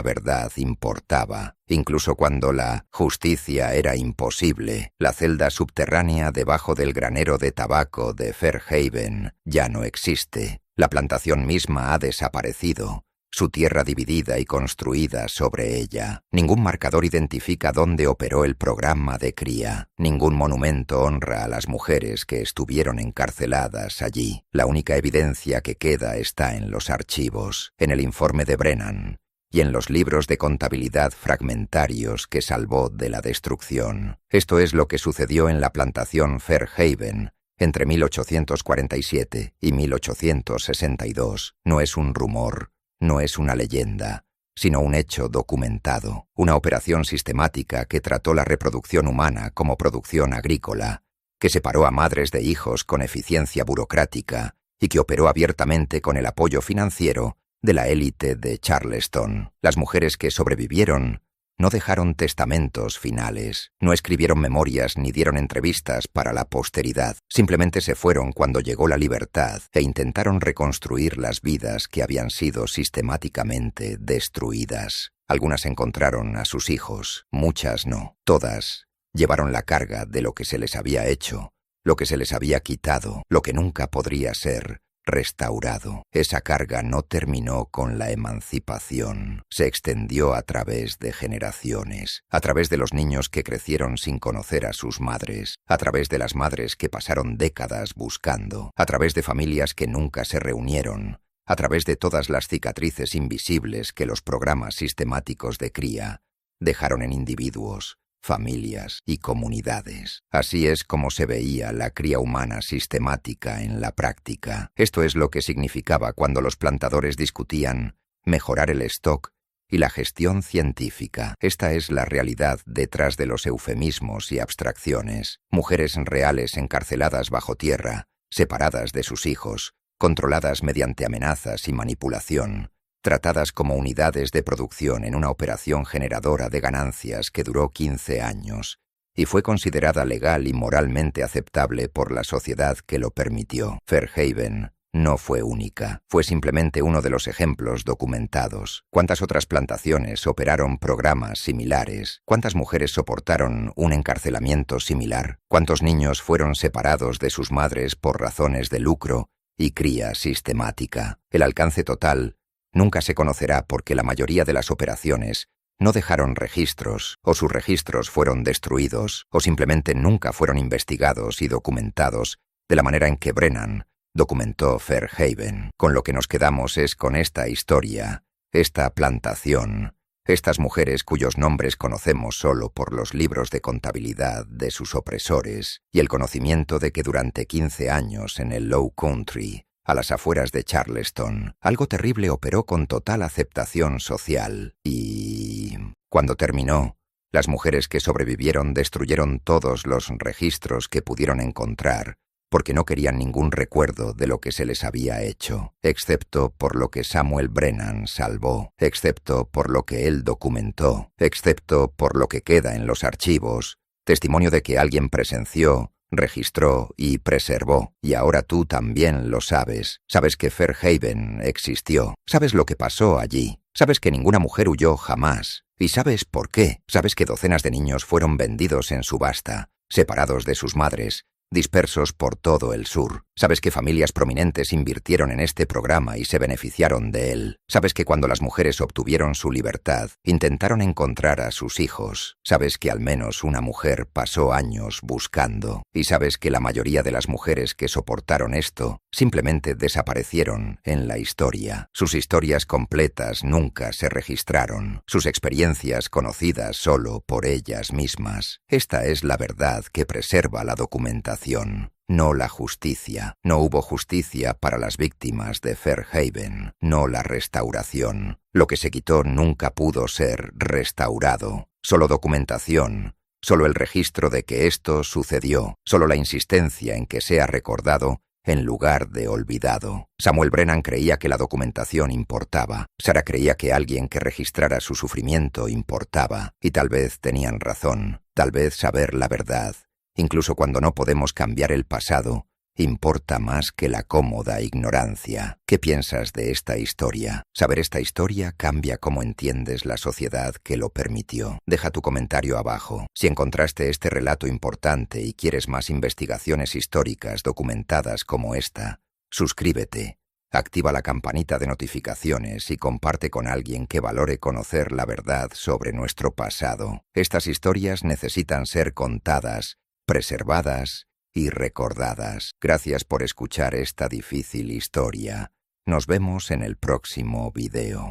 verdad importaba. Incluso cuando la justicia era imposible, la celda subterránea debajo del granero de tabaco de Fairhaven ya no existe. La plantación misma ha desaparecido, su tierra dividida y construida sobre ella. Ningún marcador identifica dónde operó el programa de cría. Ningún monumento honra a las mujeres que estuvieron encarceladas allí. La única evidencia que queda está en los archivos, en el informe de Brennan y en los libros de contabilidad fragmentarios que salvó de la destrucción. Esto es lo que sucedió en la plantación Fairhaven entre 1847 y 1862. No es un rumor. No es una leyenda, sino un hecho documentado, una operación sistemática que trató la reproducción humana como producción agrícola, que separó a madres de hijos con eficiencia burocrática y que operó abiertamente con el apoyo financiero de la élite de Charleston. Las mujeres que sobrevivieron no dejaron testamentos finales, no escribieron memorias ni dieron entrevistas para la posteridad. Simplemente se fueron cuando llegó la libertad e intentaron reconstruir las vidas que habían sido sistemáticamente destruidas. Algunas encontraron a sus hijos, muchas no. Todas llevaron la carga de lo que se les había hecho, lo que se les había quitado, lo que nunca podría ser restaurado. Esa carga no terminó con la emancipación. Se extendió a través de generaciones, a través de los niños que crecieron sin conocer a sus madres, a través de las madres que pasaron décadas buscando, a través de familias que nunca se reunieron, a través de todas las cicatrices invisibles que los programas sistemáticos de cría dejaron en individuos, familias y comunidades. Así es como se veía la cría humana sistemática en la práctica. Esto es lo que significaba cuando los plantadores discutían mejorar el stock y la gestión científica. Esta es la realidad detrás de los eufemismos y abstracciones. Mujeres reales encarceladas bajo tierra, separadas de sus hijos, controladas mediante amenazas y manipulación, tratadas como unidades de producción en una operación generadora de ganancias que duró 15 años y fue considerada legal y moralmente aceptable por la sociedad que lo permitió. Fairhaven no fue única, fue simplemente uno de los ejemplos documentados. ¿Cuántas otras plantaciones operaron programas similares? ¿Cuántas mujeres soportaron un encarcelamiento similar? ¿Cuántos niños fueron separados de sus madres por razones de lucro y cría sistemática? El alcance total nunca se conocerá porque la mayoría de las operaciones no dejaron registros, o sus registros fueron destruidos, o simplemente nunca fueron investigados y documentados de la manera en que Brennan documentó Fairhaven. Con lo que nos quedamos es con esta historia, esta plantación, estas mujeres cuyos nombres conocemos solo por los libros de contabilidad de sus opresores y el conocimiento de que durante 15 años en el Low Country, a las afueras de Charleston, algo terrible operó con total aceptación social y, cuando terminó, las mujeres que sobrevivieron destruyeron todos los registros que pudieron encontrar porque no querían ningún recuerdo de lo que se les había hecho, excepto por lo que Samuel Brennan salvó, excepto por lo que él documentó, excepto por lo que queda en los archivos, testimonio de que alguien presenció, registró y preservó. Y ahora tú también lo sabes. Sabes que Fairhaven existió. Sabes lo que pasó allí. Sabes que ninguna mujer huyó jamás. Y sabes por qué. Sabes que docenas de niños fueron vendidos en subasta, separados de sus madres, dispersos por todo el sur. Sabes que familias prominentes invirtieron en este programa y se beneficiaron de él. Sabes que cuando las mujeres obtuvieron su libertad, intentaron encontrar a sus hijos. Sabes que al menos una mujer pasó años buscando. Y sabes que la mayoría de las mujeres que soportaron esto simplemente desaparecieron en la historia. Sus historias completas nunca se registraron. Sus experiencias conocidas solo por ellas mismas. Esta es la verdad que preserva la documentación. No la justicia. No hubo justicia para las víctimas de Fairhaven. No la restauración. Lo que se quitó nunca pudo ser restaurado. Solo documentación. Solo el registro de que esto sucedió. Solo la insistencia en que sea recordado en lugar de olvidado. Samuel Brennan creía que la documentación importaba. Sarah creía que alguien que registrara su sufrimiento importaba. Y tal vez tenían razón. Tal vez saber la verdad, incluso cuando no podemos cambiar el pasado, importa más que la cómoda ignorancia. ¿Qué piensas de esta historia? Saber esta historia cambia cómo entiendes la sociedad que lo permitió. Deja tu comentario abajo. Si encontraste este relato importante y quieres más investigaciones históricas documentadas como esta, suscríbete, activa la campanita de notificaciones y comparte con alguien que valore conocer la verdad sobre nuestro pasado. Estas historias necesitan ser contadas, preservadas y recordadas. Gracias por escuchar esta difícil historia. Nos vemos en el próximo video.